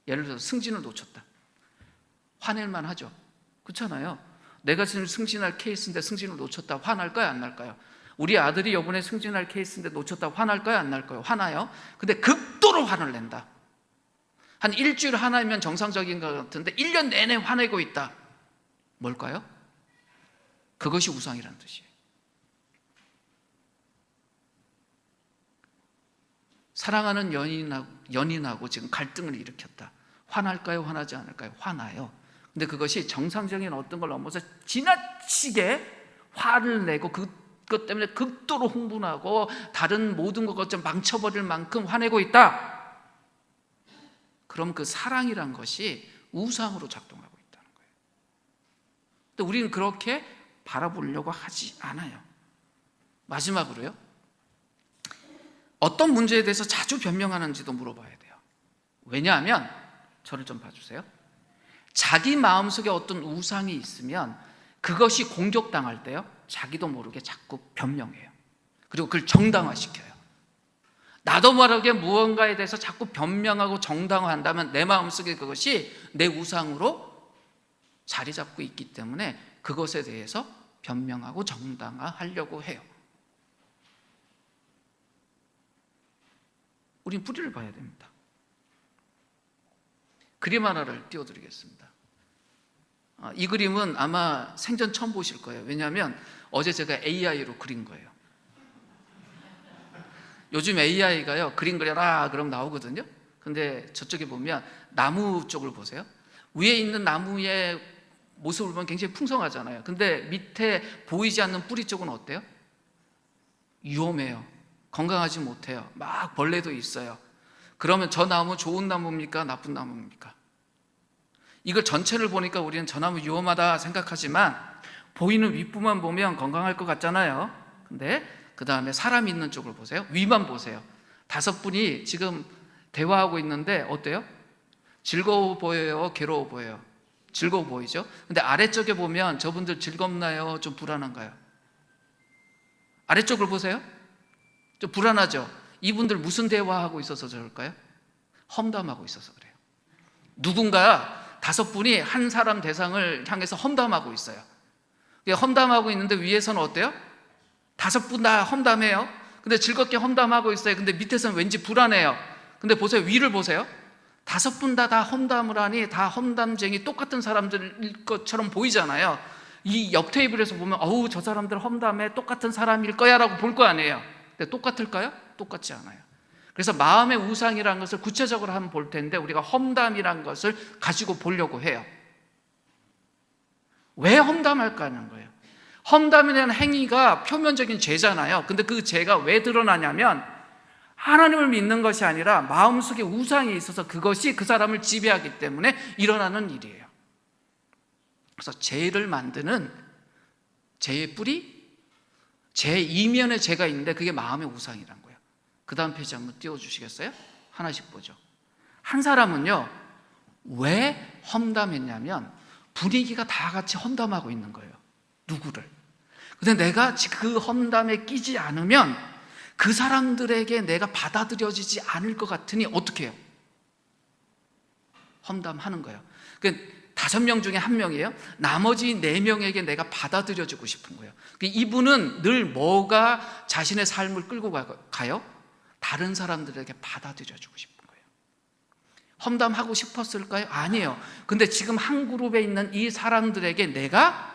예를 들어서 승진을 놓쳤다. 화낼만 하죠. 그렇잖아요. 내가 지금 승진할 케이스인데 승진을 놓쳤다. 화날까요? 안 날까요? 우리 아들이 이번에 승진할 케이스인데 놓쳤다. 화날까요? 안 날까요? 화나요. 근데 극도로 화를 낸다. 한 일주일 화나면 정상적인 것 같은데 1년 내내 화내고 있다. 뭘까요? 그것이 우상이라는 뜻이에요. 사랑하는 연인하고 지금 갈등을 일으켰다. 화날까요? 화나지 않을까요? 화나요. 근데 그것이 정상적인 어떤 걸 넘어서 지나치게 화를 내고 그것 때문에 극도로 흥분하고 다른 모든 것을 좀 망쳐버릴 만큼 화내고 있다. 그럼 그 사랑이란 것이 우상으로 작동하고 있다는 거예요. 근데 우리는 그렇게 바라보려고 하지 않아요. 마지막으로요, 어떤 문제에 대해서 자주 변명하는지도 물어봐야 돼요. 왜냐하면 저를 좀 봐주세요. 자기 마음속에 어떤 우상이 있으면 그것이 공격당할 때요, 자기도 모르게 자꾸 변명해요. 그리고 그걸 정당화시켜요. 나도 모르게 무언가에 대해서 자꾸 변명하고 정당화한다면 내 마음속에 그것이 내 우상으로 자리 잡고 있기 때문에 그것에 대해서 변명하고 정당화하려고 해요. 우린 뿌리를 봐야 됩니다. 그림 하나를 띄워드리겠습니다. 이 그림은 아마 생전 처음 보실 거예요. 왜냐하면 어제 제가 AI로 그린 거예요. 요즘 AI가요, 그림 그려라 그럼 나오거든요. 근데 저쪽에 보면 나무 쪽을 보세요. 위에 있는 나무의 모습을 보면 굉장히 풍성하잖아요. 근데 밑에 보이지 않는 뿌리 쪽은 어때요? 위험해요. 건강하지 못해요. 막 벌레도 있어요. 그러면 저 나무 좋은 나무입니까? 나쁜 나무입니까? 이걸 전체를 보니까 우리는 저 나무 위험하다 생각하지만 보이는 윗부만 보면 건강할 것 같잖아요. 근데 그 다음에 사람 있는 쪽을 보세요. 위만 보세요. 5분이 지금 대화하고 있는데 어때요? 즐거워 보여요? 괴로워 보여요? 즐거워 보이죠? 근데 아래쪽에 보면 저분들 즐겁나요? 좀 불안한가요? 아래쪽을 보세요. 좀 불안하죠? 이분들 무슨 대화하고 있어서 저럴까요? 험담하고 있어서 그래요. 누군가 5분이 한 사람 대상을 향해서 험담하고 있어요. 험담하고 있는데 위에서는 어때요? 5분 다 험담해요. 근데 즐겁게 험담하고 있어요. 근데 밑에서는 왠지 불안해요. 근데 보세요. 위를 보세요. 5분 다 험담을 하니 다 험담쟁이 똑같은 사람들일 것처럼 보이잖아요. 이 옆 테이블에서 보면 어우 저 사람들 험담에 똑같은 사람일 거야 라고 볼 거 아니에요. 근데 똑같을까요? 똑같지 않아요. 그래서 마음의 우상이라는 것을 구체적으로 한번 볼 텐데 우리가 험담이라는 것을 가지고 보려고 해요. 왜 험담할까 하는 거예요. 험담이라는 행위가 표면적인 죄잖아요. 근데 그 죄가 왜 드러나냐면 하나님을 믿는 것이 아니라 마음속에 우상이 있어서 그것이 그 사람을 지배하기 때문에 일어나는 일이에요. 그래서 죄를 만드는 죄의 뿌리, 죄 이면에 죄가 있는데 그게 마음의 우상이란 거예요. 그 다음 페이지 한번 띄워주시겠어요? 하나씩 보죠. 한 사람은요, 왜 험담했냐면 분위기가 다 같이 험담하고 있는 거예요. 누구를. 근데 내가 그 험담에 끼지 않으면 그 사람들에게 내가 받아들여지지 않을 것 같으니 어떻게 해요? 험담하는 거예요. 5명 중에 1명이에요. 나머지 4명에게 내가 받아들여지고 싶은 거예요. 이분은 늘 뭐가 자신의 삶을 끌고 가요? 다른 사람들에게 받아들여주고 싶은 거예요. 험담하고 싶었을까요? 아니에요. 근데 지금 한 그룹에 있는 이 사람들에게 내가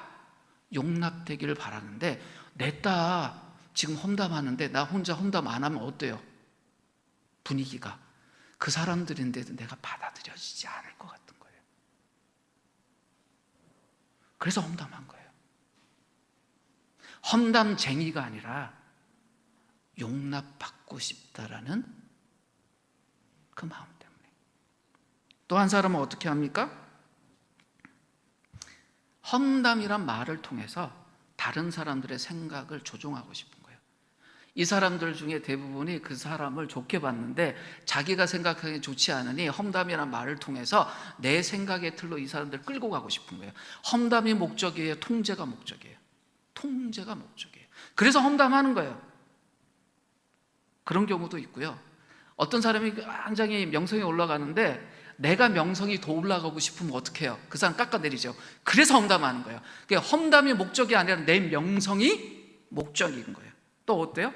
용납되기를 바라는데 냈다 지금 험담하는데 나 혼자 험담 안 하면 어때요? 분위기가 그 사람들인데도 내가 받아들여지지 않을 것 같은 거예요. 그래서 험담한 거예요. 험담쟁이가 아니라 용납받고 싶다라는 그 마음 때문에. 또 한 사람은 어떻게 합니까? 험담이란 말을 통해서 다른 사람들의 생각을 조종하고 싶은 거예요. 이 사람들 중에 대부분이 그 사람을 좋게 봤는데 자기가 생각하기에 좋지 않으니 험담이란 말을 통해서 내 생각의 틀로 이 사람들을 끌고 가고 싶은 거예요. 험담이 목적이에요? 통제가 목적이에요? 통제가 목적이에요. 그래서 험담하는 거예요. 그런 경우도 있고요. 어떤 사람이 굉장히 명성이 올라가는데 내가 명성이 더 올라가고 싶으면 어떻게 해요? 그 사람 깎아내리죠. 그래서 험담하는 거예요. 그러니까 험담이 목적이 아니라 내 명성이 목적인 거예요. 또 어때요?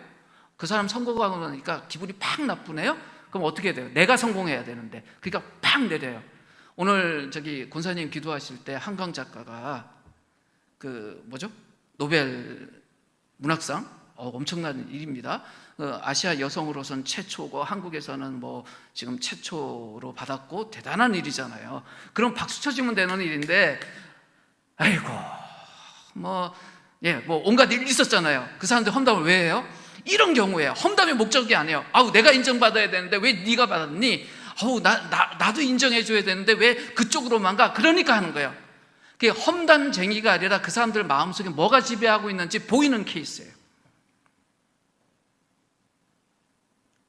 그 사람 선거가 나니까 기분이 팍 나쁘네요? 그럼 어떻게 돼요? 내가 성공해야 되는데 그러니까 팍 내려요. 오늘 권사님 기도하실 때 한강 작가가 노벨 문학상 엄청난 일입니다. 아시아 여성으로서는 최초고 한국에서는 뭐 지금 최초로 받았고 대단한 일이잖아요. 그럼 박수 쳐주면 되는 일인데, 아이고 뭐 온갖 일 있었잖아요. 그 사람들 험담을 왜 해요? 이런 경우에 험담의 목적이 아니에요. 아우 내가 인정받아야 되는데 왜 네가 받았니? 아우 나도 인정해줘야 되는데 왜 그쪽으로만 가? 그러니까 하는 거예요. 그게 험담쟁이가 아니라 그 사람들 마음속에 뭐가 지배하고 있는지 보이는 케이스예요.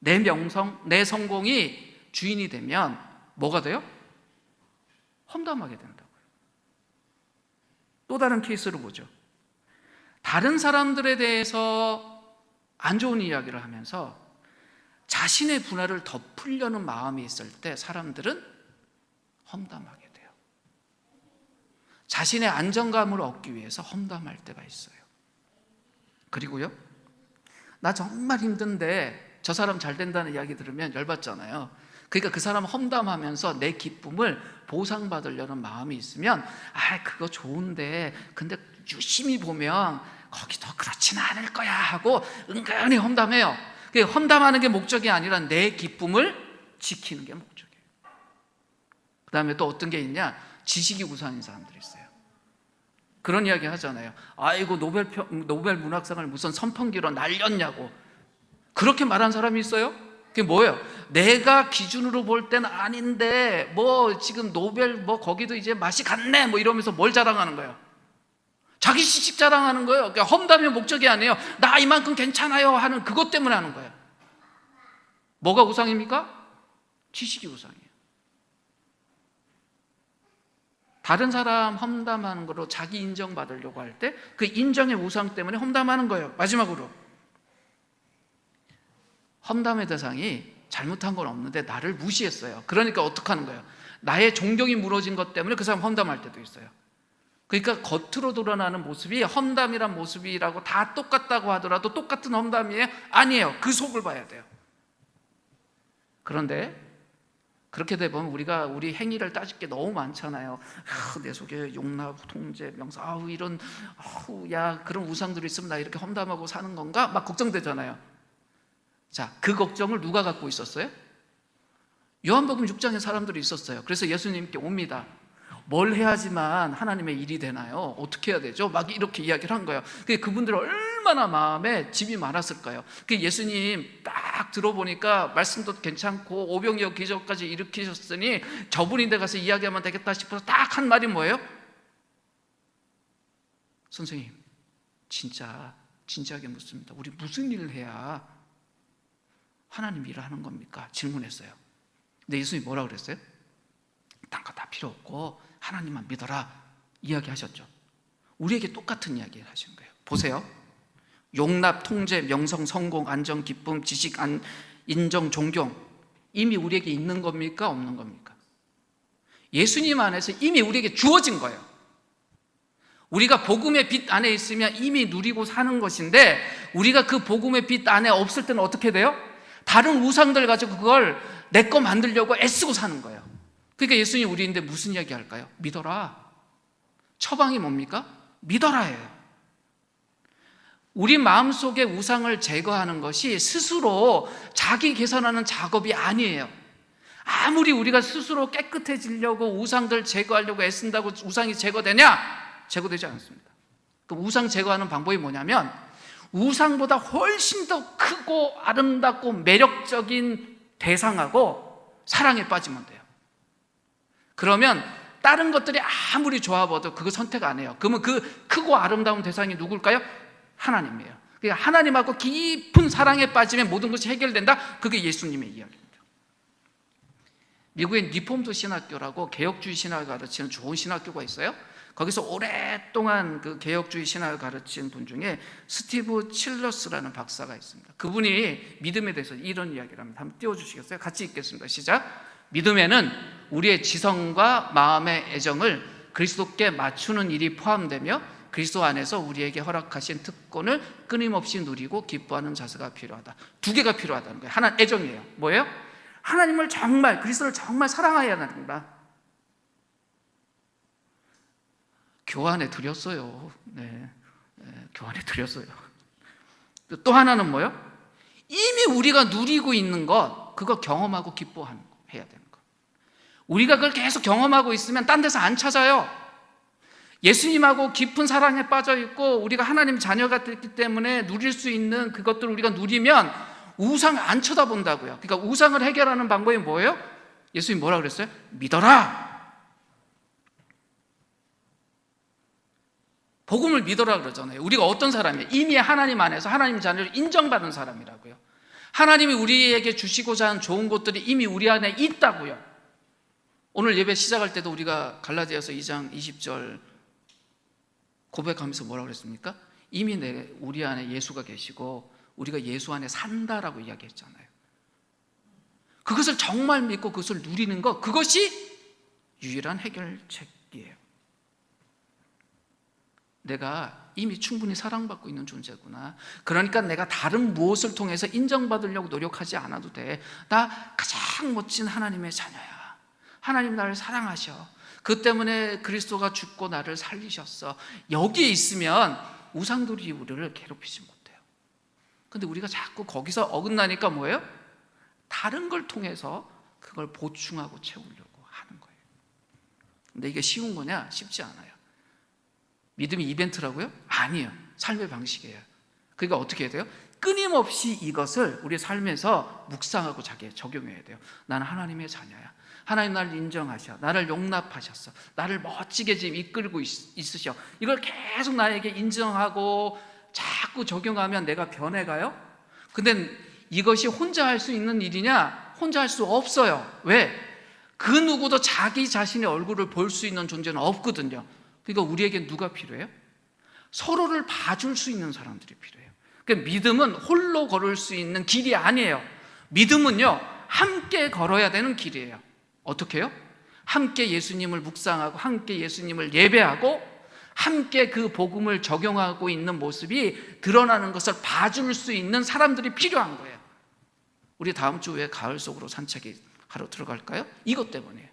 내 명성, 내 성공이 주인이 되면 뭐가 돼요? 험담하게 된다고요. 또 다른 케이스를 보죠. 다른 사람들에 대해서 안 좋은 이야기를 하면서 자신의 분할을 덮으려는 마음이 있을 때 사람들은 험담하게 돼요. 자신의 안정감을 얻기 위해서 험담할 때가 있어요. 그리고요, 나 정말 힘든데 저 사람 잘 된다는 이야기 들으면 열받잖아요. 그러니까 그 사람 험담하면서 내 기쁨을 보상받으려는 마음이 있으면 그거 좋은데 근데 유심히 보면 거기도 그렇지는 않을 거야 하고 은근히 험담해요. 험담하는 게 목적이 아니라 내 기쁨을 지키는 게 목적이에요. 그 다음에 또 어떤 게 있냐, 지식이 우상인 사람들이 있어요. 그런 이야기 하잖아요. 아이고 노벨 문학상을 무슨 선풍기로 날렸냐고 그렇게 말한 사람이 있어요? 그게 뭐예요? 내가 기준으로 볼 때는 아닌데 뭐 지금 노벨 뭐 거기도 이제 맛이 갔네 뭐 이러면서 뭘 자랑하는 거예요? 자기 지식 자랑하는 거예요. 그러니까 험담의 목적이 아니에요. 나 이만큼 괜찮아요 하는 그것 때문에 하는 거예요. 뭐가 우상입니까? 지식이 우상이에요. 다른 사람 험담하는 거로 자기 인정받으려고 할 때 그 인정의 우상 때문에 험담하는 거예요. 마지막으로 험담의 대상이 잘못한 건 없는데 나를 무시했어요. 그러니까 어떡하는 거예요? 나의 존경이 무너진 것 때문에 그 사람 험담할 때도 있어요. 그러니까 겉으로 드러나는 모습이 험담이란 모습이라고 다 똑같다고 하더라도 똑같은 험담이에요? 아니에요. 그 속을 봐야 돼요. 그런데 그렇게 되면 우리가 우리 행위를 따질 게 너무 많잖아요. 내 속에 용납, 통제, 명사, 그런 우상들이 있으면 나 이렇게 험담하고 사는 건가? 막 걱정되잖아요. 자, 그 걱정을 누가 갖고 있었어요? 요한복음 6장에 사람들이 있었어요. 그래서 예수님께 옵니다. 뭘 해야지만 하나님의 일이 되나요? 어떻게 해야 되죠? 막 이렇게 이야기를 한 거예요. 그분들은 얼마나 마음에 짐이 많았을까요? 예수님 딱 들어보니까 말씀도 괜찮고 오병이어 기적까지 일으키셨으니 저분이 데 가서 이야기하면 되겠다 싶어서 딱 한 말이 뭐예요? 선생님, 진지하게 묻습니다. 우리 무슨 일을 해야 하나님 일을 하는 겁니까? 질문했어요. 근데 예수님이 뭐라 그랬어요? 딴 거 다 필요 없고 하나님만 믿어라 이야기하셨죠. 우리에게 똑같은 이야기를 하시는 거예요. 보세요. 용납, 통제, 명성, 성공, 안정, 기쁨, 지식, 인정, 존경 이미 우리에게 있는 겁니까? 없는 겁니까? 예수님 안에서 이미 우리에게 주어진 거예요. 우리가 복음의 빛 안에 있으면 이미 누리고 사는 것인데 우리가 그 복음의 빛 안에 없을 때는 어떻게 돼요? 다른 우상들 가지고 그걸 내 거 만들려고 애쓰고 사는 거예요. 그러니까 예수님이 우리인데 무슨 이야기 할까요? 믿어라. 처방이 뭡니까? 믿어라예요. 우리 마음속의 우상을 제거하는 것이 스스로 자기 개선하는 작업이 아니에요. 아무리 우리가 스스로 깨끗해지려고 우상들 제거하려고 애쓴다고 우상이 제거되냐? 제거되지 않습니다. 그 우상 제거하는 방법이 뭐냐면 우상보다 훨씬 더 크고 아름답고 매력적인 대상하고 사랑에 빠지면 돼요. 그러면 다른 것들이 아무리 좋아 보여도 그거 선택 안 해요. 그러면 그 크고 아름다운 대상이 누굴까요? 하나님이에요. 그러니까 하나님하고 깊은 사랑에 빠지면 모든 것이 해결된다. 그게 예수님의 이야기입니다. 미국의 리폼드 신학교라고 개혁주의 신학을 가르치는 좋은 신학교가 있어요. 거기서 오랫동안 그 개혁주의 신학을 가르친 분 중에 스티브 칠러스라는 박사가 있습니다. 그분이 믿음에 대해서 이런 이야기를 합니다. 한번 띄워주시겠어요? 같이 읽겠습니다. 시작. 믿음에는 우리의 지성과 마음의 애정을 그리스도께 맞추는 일이 포함되며 그리스도 안에서 우리에게 허락하신 특권을 끊임없이 누리고 기뻐하는 자세가 필요하다. 두 개가 필요하다는 거예요. 하나는 애정이에요. 뭐예요? 하나님을 정말, 그리스도를 정말 사랑해야 한다. 교환해 드렸어요. 교환해 드렸어요. 또 하나는 뭐요? 이미 우리가 누리고 있는 것, 그거 경험하고 기뻐해야 되는 것. 우리가 그걸 계속 경험하고 있으면 딴 데서 안 찾아요. 예수님하고 깊은 사랑에 빠져 있고 우리가 하나님 자녀가 됐기 때문에 누릴 수 있는 그것들을 우리가 누리면 우상 안 쳐다본다고요. 그러니까 우상을 해결하는 방법이 뭐예요? 예수님 뭐라 그랬어요? 믿어라. 복음을 믿어라 그러잖아요. 우리가 어떤 사람이에요? 이미 하나님 안에서 하나님 자녀를 인정받은 사람이라고요. 하나님이 우리에게 주시고자 하는 좋은 것들이 이미 우리 안에 있다고요. 오늘 예배 시작할 때도 우리가 갈라디아서 2장 20절 고백하면서 뭐라고 그랬습니까? 이미 우리 안에 예수가 계시고 우리가 예수 안에 산다라고 이야기했잖아요. 그것을 정말 믿고 그것을 누리는 것, 그것이 유일한 해결책이에요. 내가 이미 충분히 사랑받고 있는 존재구나. 그러니까 내가 다른 무엇을 통해서 인정받으려고 노력하지 않아도 돼. 나 가장 멋진 하나님의 자녀야. 하나님 나를 사랑하셔. 그 때문에 그리스도가 죽고 나를 살리셨어. 여기에 있으면 우상들이 우리를 괴롭히지 못해요. 근데 우리가 자꾸 거기서 어긋나니까 뭐예요? 다른 걸 통해서 그걸 보충하고 채우려고 하는 거예요. 근데 이게 쉬운 거냐? 쉽지 않아요. 믿음이 이벤트라고요? 아니에요. 삶의 방식이에요. 그러니까 어떻게 해야 돼요? 끊임없이 이것을 우리 삶에서 묵상하고 자기에 적용해야 돼요. 나는 하나님의 자녀야. 하나님 나를 인정하셔. 나를 용납하셨어. 나를 멋지게 지금 이끌고 있으셔. 이걸 계속 나에게 인정하고 자꾸 적용하면 내가 변해가요? 근데 이것이 혼자 할 수 있는 일이냐? 혼자 할 수 없어요. 왜? 그 누구도 자기 자신의 얼굴을 볼 수 있는 존재는 없거든요. 그러니까 우리에게 누가 필요해요? 서로를 봐줄 수 있는 사람들이 필요해요. 그러니까 믿음은 홀로 걸을 수 있는 길이 아니에요. 믿음은요, 함께 걸어야 되는 길이에요. 어떻게 해요? 함께 예수님을 묵상하고 함께 예수님을 예배하고 함께 그 복음을 적용하고 있는 모습이 드러나는 것을 봐줄 수 있는 사람들이 필요한 거예요. 우리 다음 주에 가을 속으로 산책이 하러 들어갈까요? 이것 때문이에요.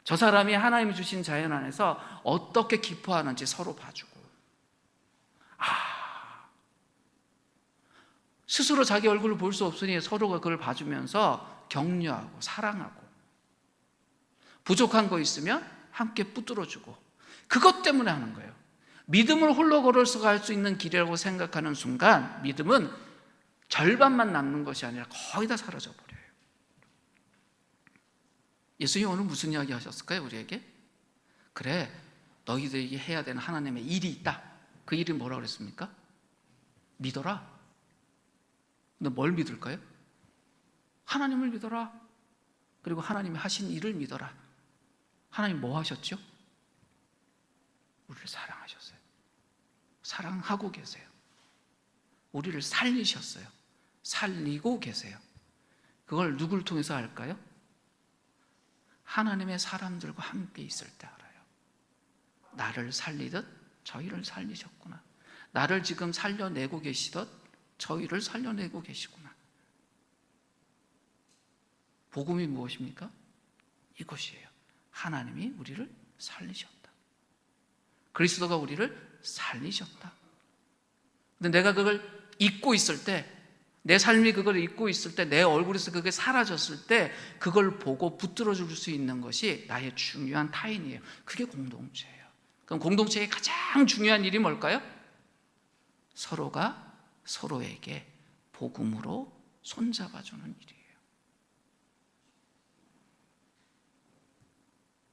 저 사람이 하나님이 주신 자연 안에서 어떻게 기뻐하는지 서로 봐주고, 스스로 자기 얼굴을 볼 수 없으니 서로가 그걸 봐주면서 격려하고 사랑하고, 부족한 거 있으면 함께 붙들어주고, 그것 때문에 하는 거예요. 믿음을 홀로 걸어서 갈 수 있는 길이라고 생각하는 순간 믿음은 절반만 남는 것이 아니라 거의 다 사라져 버려요. 예수님 오늘 무슨 이야기 하셨을까요? 우리에게? 그래, 너희들이 해야 되는 하나님의 일이 있다. 그 일이 뭐라고 그랬습니까? 믿어라. 근데 뭘 믿을까요? 하나님을 믿어라. 그리고 하나님이 하신 일을 믿어라. 하나님 뭐 하셨죠? 우리를 사랑하셨어요. 사랑하고 계세요. 우리를 살리셨어요. 살리고 계세요. 그걸 누굴 통해서 할까요? 하나님의 사람들과 함께 있을 때 알아요. 나를 살리듯 저희를 살리셨구나. 나를 지금 살려내고 계시듯 저희를 살려내고 계시구나. 복음이 무엇입니까? 이것이에요. 하나님이 우리를 살리셨다. 그리스도가 우리를 살리셨다. 근데 내가 그걸 잊고 있을 때, 내 삶이 그걸 잊고 있을 때, 내 얼굴에서 그게 사라졌을 때 그걸 보고 붙들어줄 수 있는 것이 나의 중요한 타인이에요. 그게 공동체예요. 그럼 공동체의 가장 중요한 일이 뭘까요? 서로가 서로에게 복음으로 손잡아주는 일이에요.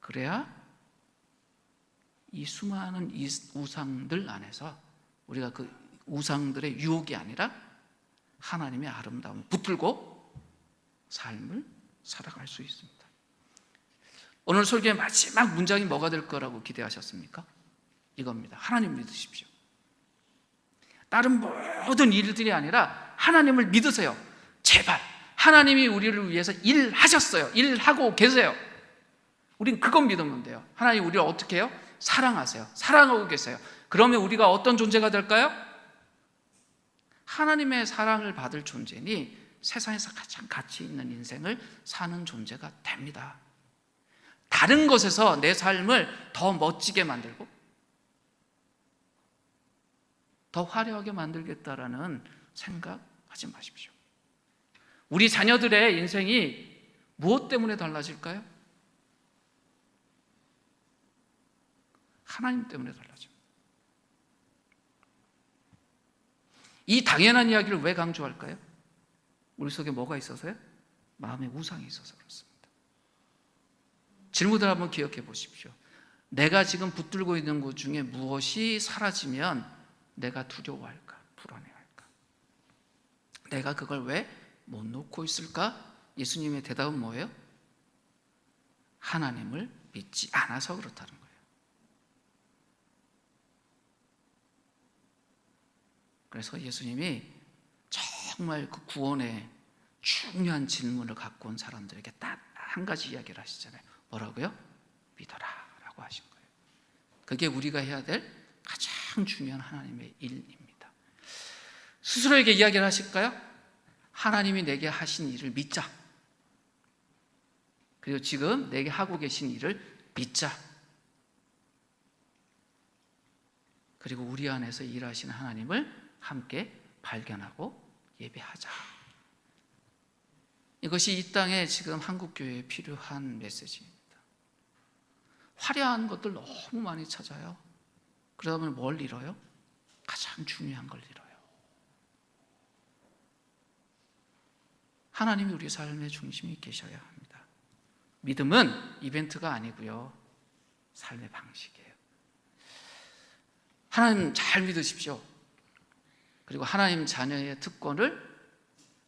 그래야 이 수많은 우상들 안에서 우리가 그 우상들의 유혹이 아니라 하나님의 아름다움을 붙들고 삶을 살아갈 수 있습니다. 오늘 설교의 마지막 문장이 뭐가 될 거라고 기대하셨습니까? 이겁니다. 하나님 믿으십시오. 다른 모든 일들이 아니라 하나님을 믿으세요. 제발. 하나님이 우리를 위해서 일하셨어요. 일하고 계세요. 우린 그건 믿으면 돼요. 하나님 우리를 어떻게 해요? 사랑하세요. 사랑하고 계세요. 그러면 우리가 어떤 존재가 될까요? 하나님의 사랑을 받을 존재니 세상에서 가장 가치 있는 인생을 사는 존재가 됩니다. 다른 것에서 내 삶을 더 멋지게 만들고 더 화려하게 만들겠다라는 생각하지 마십시오. 우리 자녀들의 인생이 무엇 때문에 달라질까요? 하나님 때문에 달라집니다. 이 당연한 이야기를 왜 강조할까요? 우리 속에 뭐가 있어서요? 마음의 우상이 있어서 그렇습니다. 질문을 한번 기억해 보십시오. 내가 지금 붙들고 있는 것 중에 무엇이 사라지면 내가 두려워할까? 불안해할까? 내가 그걸 왜 못 놓고 있을까? 예수님의 대답은 뭐예요? 하나님을 믿지 않아서 그렇다는 거예요. 그래서 예수님이 정말 그 구원의 중요한 질문을 갖고 온 사람들에게 딱 한 가지 이야기를 하시잖아요. 뭐라고요? 믿어라 라고 하신 거예요. 그게 우리가 해야 될 가장 중요한 하나님의 일입니다. 스스로에게 이야기를 하실까요? 하나님이 내게 하신 일을 믿자. 그리고 지금 내게 하고 계신 일을 믿자. 그리고 우리 안에서 일하시는 하나님을 함께 발견하고 예배하자. 이것이 이 땅에 지금 한국교회에 필요한 메시지입니다. 화려한 것들 너무 많이 찾아요. 그러다 보면 뭘 잃어요? 가장 중요한 걸 잃어요. 하나님이 우리 삶의 중심에 계셔야 합니다. 믿음은 이벤트가 아니고요, 삶의 방식이에요. 하나님 잘 믿으십시오. 그리고 하나님 자녀의 특권을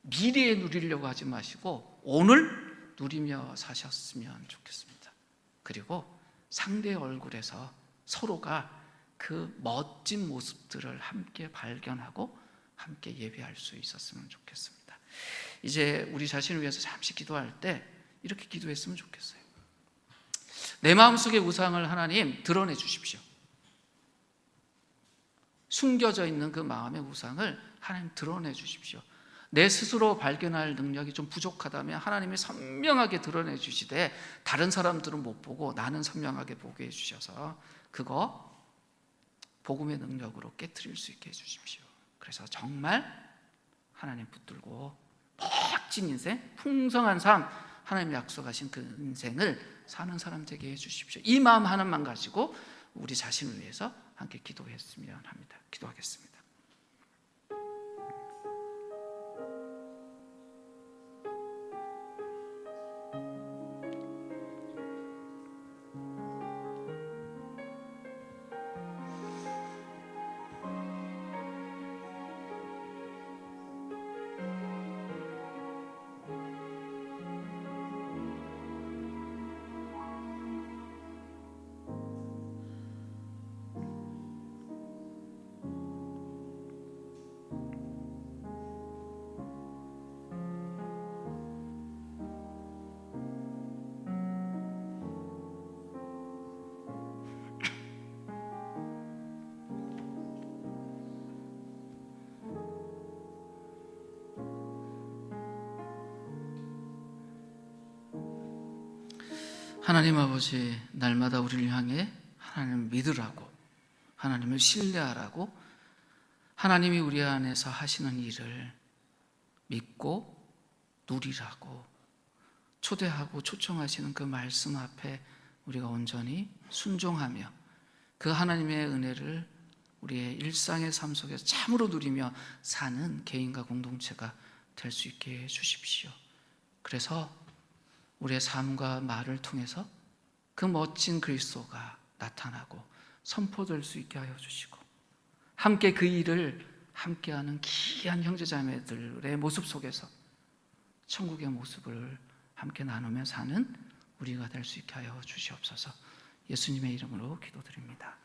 미래에 누리려고 하지 마시고 오늘 누리며 사셨으면 좋겠습니다. 그리고 상대의 얼굴에서 서로가 그 멋진 모습들을 함께 발견하고 함께 예배할 수 있었으면 좋겠습니다. 이제 우리 자신을 위해서 잠시 기도할 때 이렇게 기도했으면 좋겠어요. 내 마음속의 우상을 하나님 드러내 주십시오. 숨겨져 있는 그 마음의 우상을 하나님 드러내 주십시오. 내 스스로 발견할 능력이 좀 부족하다면 하나님이 선명하게 드러내 주시되 다른 사람들은 못 보고 나는 선명하게 보게 해주셔서 그거 복음의 능력으로 깨트릴 수 있게 해주십시오. 그래서 정말 하나님 붙들고 멋진 인생, 풍성한 삶, 하나님 약속하신 그 인생을 사는 사람 되게 해주십시오. 이 마음 하나만 가지고 우리 자신을 위해서 함께 기도했으면 합니다. 기도하겠습니다. 하나님 아버지, 날마다 우리를 향해 하나님을 믿으라고, 하나님을 신뢰하라고, 하나님이 우리 안에서 하시는 일을 믿고 누리라고 초대하고 초청하시는 그 말씀 앞에 우리가 온전히 순종하며 그 하나님의 은혜를 우리의 일상의 삶 속에서 참으로 누리며 사는 개인과 공동체가 될 수 있게 해주십시오. 그래서 우리의 삶과 말을 통해서 그 멋진 그리스도가 나타나고 선포될 수 있게 하여 주시고 함께 그 일을 함께하는 귀한 형제자매들의 모습 속에서 천국의 모습을 함께 나누며 사는 우리가 될 수 있게 하여 주시옵소서. 예수님의 이름으로 기도드립니다.